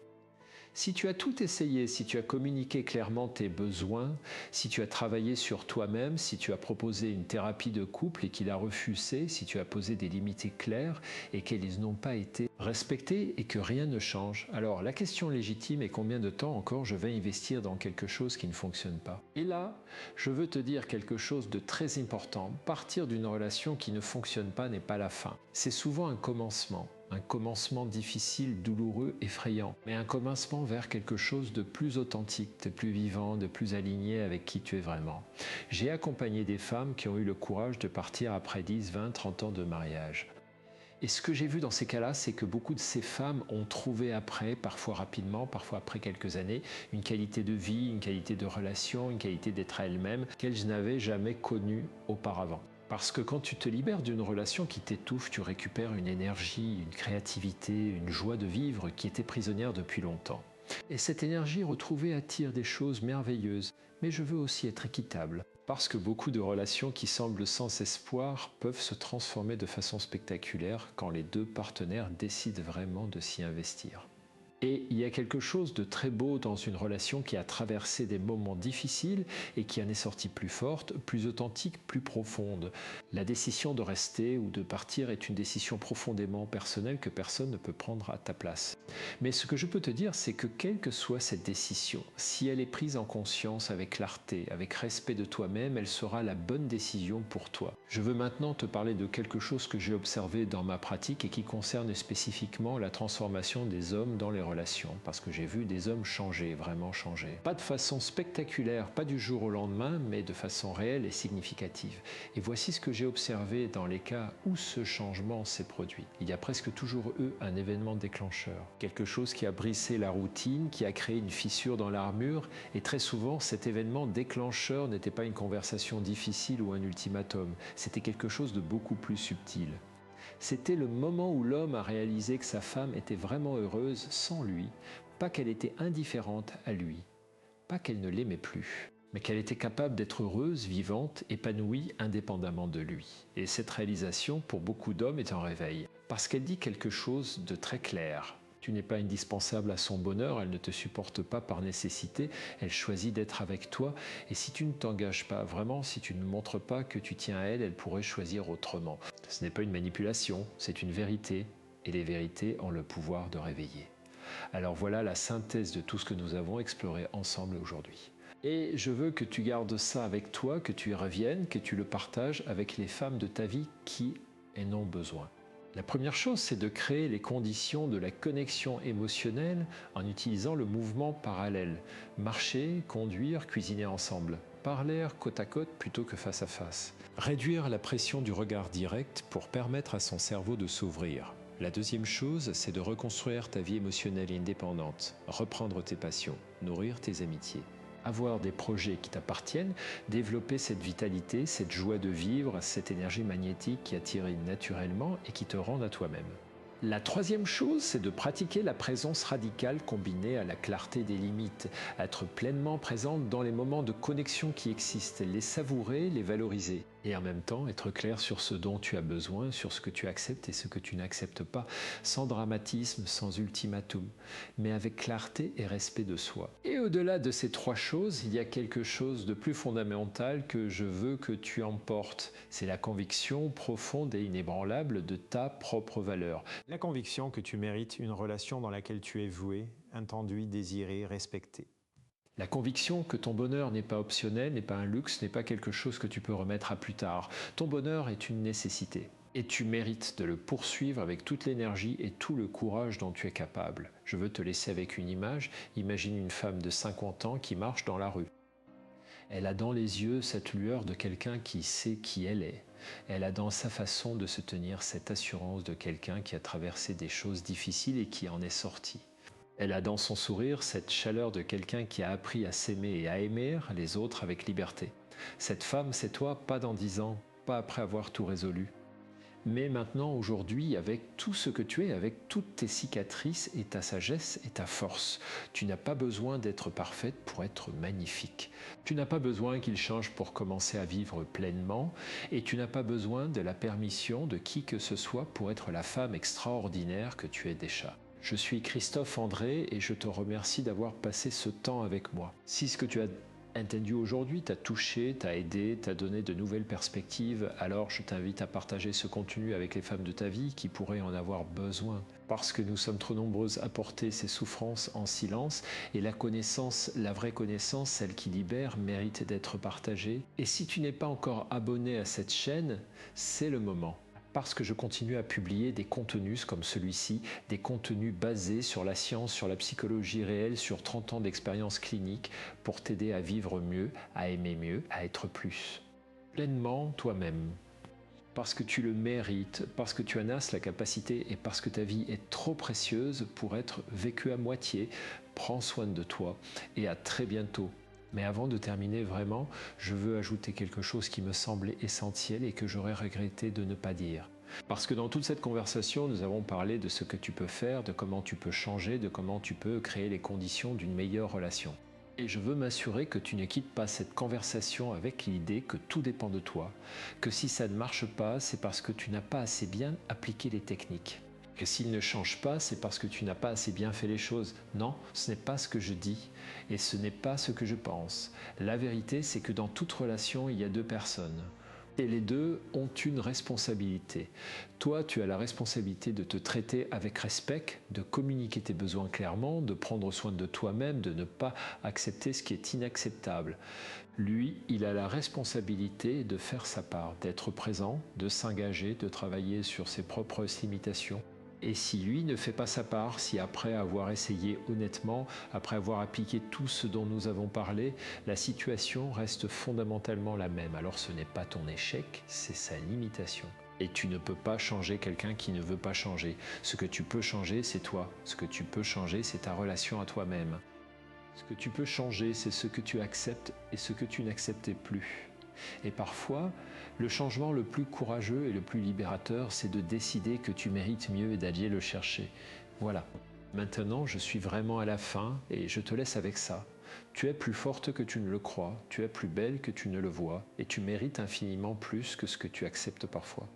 Si tu as tout essayé, si tu as communiqué clairement tes besoins, si tu as travaillé sur toi-même, si tu as proposé une thérapie de couple et qu'il a refusé, si tu as posé des limites claires et qu'elles n'ont pas été respectées et que rien ne change, alors la question légitime est combien de temps encore je vais investir dans quelque chose qui ne fonctionne pas. Et là, je veux te dire quelque chose de très important. Partir d'une relation qui ne fonctionne pas n'est pas la fin. C'est souvent un commencement. Un commencement difficile, douloureux, effrayant, mais un commencement vers quelque chose de plus authentique, de plus vivant, de plus aligné avec qui tu es vraiment. J'ai accompagné des femmes qui ont eu le courage de partir après 10, 20, 30 ans de mariage. Et ce que j'ai vu dans ces cas-là, c'est que beaucoup de ces femmes ont trouvé après, parfois rapidement, parfois après quelques années, une qualité de vie, une qualité de relation, une qualité d'être à elles-mêmes qu'elles n'avaient jamais connue auparavant. Parce que quand tu te libères d'une relation qui t'étouffe, tu récupères une énergie, une créativité, une joie de vivre qui était prisonnière depuis longtemps. Et cette énergie retrouvée attire des choses merveilleuses, mais je veux aussi être équitable. Parce que beaucoup de relations qui semblent sans espoir peuvent se transformer de façon spectaculaire quand les deux partenaires décident vraiment de s'y investir. Et il y a quelque chose de très beau dans une relation qui a traversé des moments difficiles et qui en est sortie plus forte, plus authentique, plus profonde. La décision de rester ou de partir est une décision profondément personnelle que personne ne peut prendre à ta place. Mais ce que je peux te dire, c'est que quelle que soit cette décision, si elle est prise en conscience avec clarté, avec respect de toi-même, elle sera la bonne décision pour toi. Je veux maintenant te parler de quelque chose que j'ai observé dans ma pratique et qui concerne spécifiquement la transformation des hommes dans les relations, parce que j'ai vu des hommes changer, vraiment changer. Pas de façon spectaculaire, pas du jour au lendemain, mais de façon réelle et significative. Et voici ce que j'ai observé dans les cas où ce changement s'est produit. Il y a presque toujours eu un événement déclencheur. Quelque chose qui a brisé la routine, qui a créé une fissure dans l'armure, et très souvent cet événement déclencheur n'était pas une conversation difficile ou un ultimatum, c'était quelque chose de beaucoup plus subtil. C'était le moment où l'homme a réalisé que sa femme était vraiment heureuse sans lui, pas qu'elle était indifférente à lui, pas qu'elle ne l'aimait plus, mais qu'elle était capable d'être heureuse, vivante, épanouie, indépendamment de lui. Et cette réalisation, pour beaucoup d'hommes, est un réveil, parce qu'elle dit quelque chose de très clair. Tu n'es pas indispensable à son bonheur, elle ne te supporte pas par nécessité, elle choisit d'être avec toi, et si tu ne t'engages pas vraiment, si tu ne montres pas que tu tiens à elle, elle pourrait choisir autrement. Ce n'est pas une manipulation, c'est une vérité, et les vérités ont le pouvoir de réveiller. Alors voilà la synthèse de tout ce que nous avons exploré ensemble aujourd'hui. Et je veux que tu gardes ça avec toi, que tu y reviennes, que tu le partages avec les femmes de ta vie qui en ont besoin. La première chose, c'est de créer les conditions de la connexion émotionnelle en utilisant le mouvement parallèle. Marcher, conduire, cuisiner ensemble. Par l'air, côte à côte plutôt que face à face. Réduire la pression du regard direct pour permettre à son cerveau de s'ouvrir. La deuxième chose, c'est de reconstruire ta vie émotionnelle indépendante, reprendre tes passions, nourrir tes amitiés. Avoir des projets qui t'appartiennent, développer cette vitalité, cette joie de vivre, cette énergie magnétique qui attire naturellement et qui te rend à toi-même. La troisième chose, c'est de pratiquer la présence radicale combinée à la clarté des limites, être pleinement présente dans les moments de connexion qui existent, les savourer, les valoriser. Et en même temps, être clair sur ce dont tu as besoin, sur ce que tu acceptes et ce que tu n'acceptes pas, sans dramatisme, sans ultimatum, mais avec clarté et respect de soi. Et au-delà de ces trois choses, il y a quelque chose de plus fondamental que je veux que tu emportes. C'est la conviction profonde et inébranlable de ta propre valeur. La conviction que tu mérites une relation dans laquelle tu es voué, entendu, désiré, respecté. La conviction que ton bonheur n'est pas optionnel, n'est pas un luxe, n'est pas quelque chose que tu peux remettre à plus tard. Ton bonheur est une nécessité. Et tu mérites de le poursuivre avec toute l'énergie et tout le courage dont tu es capable. Je veux te laisser avec une image. Imagine une femme de 50 ans qui marche dans la rue. Elle a dans les yeux cette lueur de quelqu'un qui sait qui elle est. Elle a dans sa façon de se tenir cette assurance de quelqu'un qui a traversé des choses difficiles et qui en est sorti. Elle a dans son sourire cette chaleur de quelqu'un qui a appris à s'aimer et à aimer les autres avec liberté. Cette femme, c'est toi, pas dans 10 ans, pas après avoir tout résolu. Mais maintenant, aujourd'hui, avec tout ce que tu es, avec toutes tes cicatrices et ta sagesse et ta force, tu n'as pas besoin d'être parfaite pour être magnifique. Tu n'as pas besoin qu'il change pour commencer à vivre pleinement et tu n'as pas besoin de la permission de qui que ce soit pour être la femme extraordinaire que tu es déjà. Je suis Christophe André et je te remercie d'avoir passé ce temps avec moi. Si ce que tu as entendu aujourd'hui t'a touché, t'a aidé, t'a donné de nouvelles perspectives, alors je t'invite à partager ce contenu avec les femmes de ta vie qui pourraient en avoir besoin. Parce que nous sommes trop nombreuses à porter ces souffrances en silence et la connaissance, la vraie connaissance, celle qui libère, mérite d'être partagée. Et si tu n'es pas encore abonné à cette chaîne, c'est le moment. Parce que je continue à publier des contenus comme celui-ci, des contenus basés sur la science, sur la psychologie réelle, sur 30 ans d'expérience clinique pour t'aider à vivre mieux, à aimer mieux, à être plus. Pleinement toi-même. Parce que tu le mérites, parce que tu en as la capacité et parce que ta vie est trop précieuse pour être vécue à moitié. Prends soin de toi et à très bientôt. Mais avant de terminer vraiment, je veux ajouter quelque chose qui me semblait essentiel et que j'aurais regretté de ne pas dire. Parce que dans toute cette conversation, nous avons parlé de ce que tu peux faire, de comment tu peux changer, de comment tu peux créer les conditions d'une meilleure relation. Et je veux m'assurer que tu ne quittes pas cette conversation avec l'idée que tout dépend de toi, que si ça ne marche pas, c'est parce que tu n'as pas assez bien appliqué les techniques. Que s'il ne change pas, c'est parce que tu n'as pas assez bien fait les choses. Non, ce n'est pas ce que je dis et ce n'est pas ce que je pense. La vérité, c'est que dans toute relation, il y a deux personnes. Et les deux ont une responsabilité. Toi, tu as la responsabilité de te traiter avec respect, de communiquer tes besoins clairement, de prendre soin de toi-même, de ne pas accepter ce qui est inacceptable. Lui, il a la responsabilité de faire sa part, d'être présent, de s'engager, de travailler sur ses propres limitations. Et si lui ne fait pas sa part, si après avoir essayé honnêtement, après avoir appliqué tout ce dont nous avons parlé, la situation reste fondamentalement la même, alors ce n'est pas ton échec, c'est sa limitation. Et tu ne peux pas changer quelqu'un qui ne veut pas changer. Ce que tu peux changer, c'est toi. Ce que tu peux changer, c'est ta relation à toi-même. Ce que tu peux changer, c'est ce que tu acceptes et ce que tu n'acceptes plus. Et parfois, le changement le plus courageux et le plus libérateur, c'est de décider que tu mérites mieux et d'aller le chercher. Voilà. Maintenant, je suis vraiment à la fin et je te laisse avec ça. Tu es plus forte que tu ne le crois, tu es plus belle que tu ne le vois et tu mérites infiniment plus que ce que tu acceptes parfois.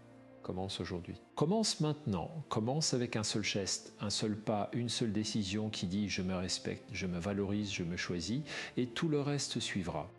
Commence aujourd'hui. Commence maintenant. Commence avec un seul geste, un seul pas, une seule décision qui dit « je me respecte, je me valorise, je me choisis » et tout le reste suivra.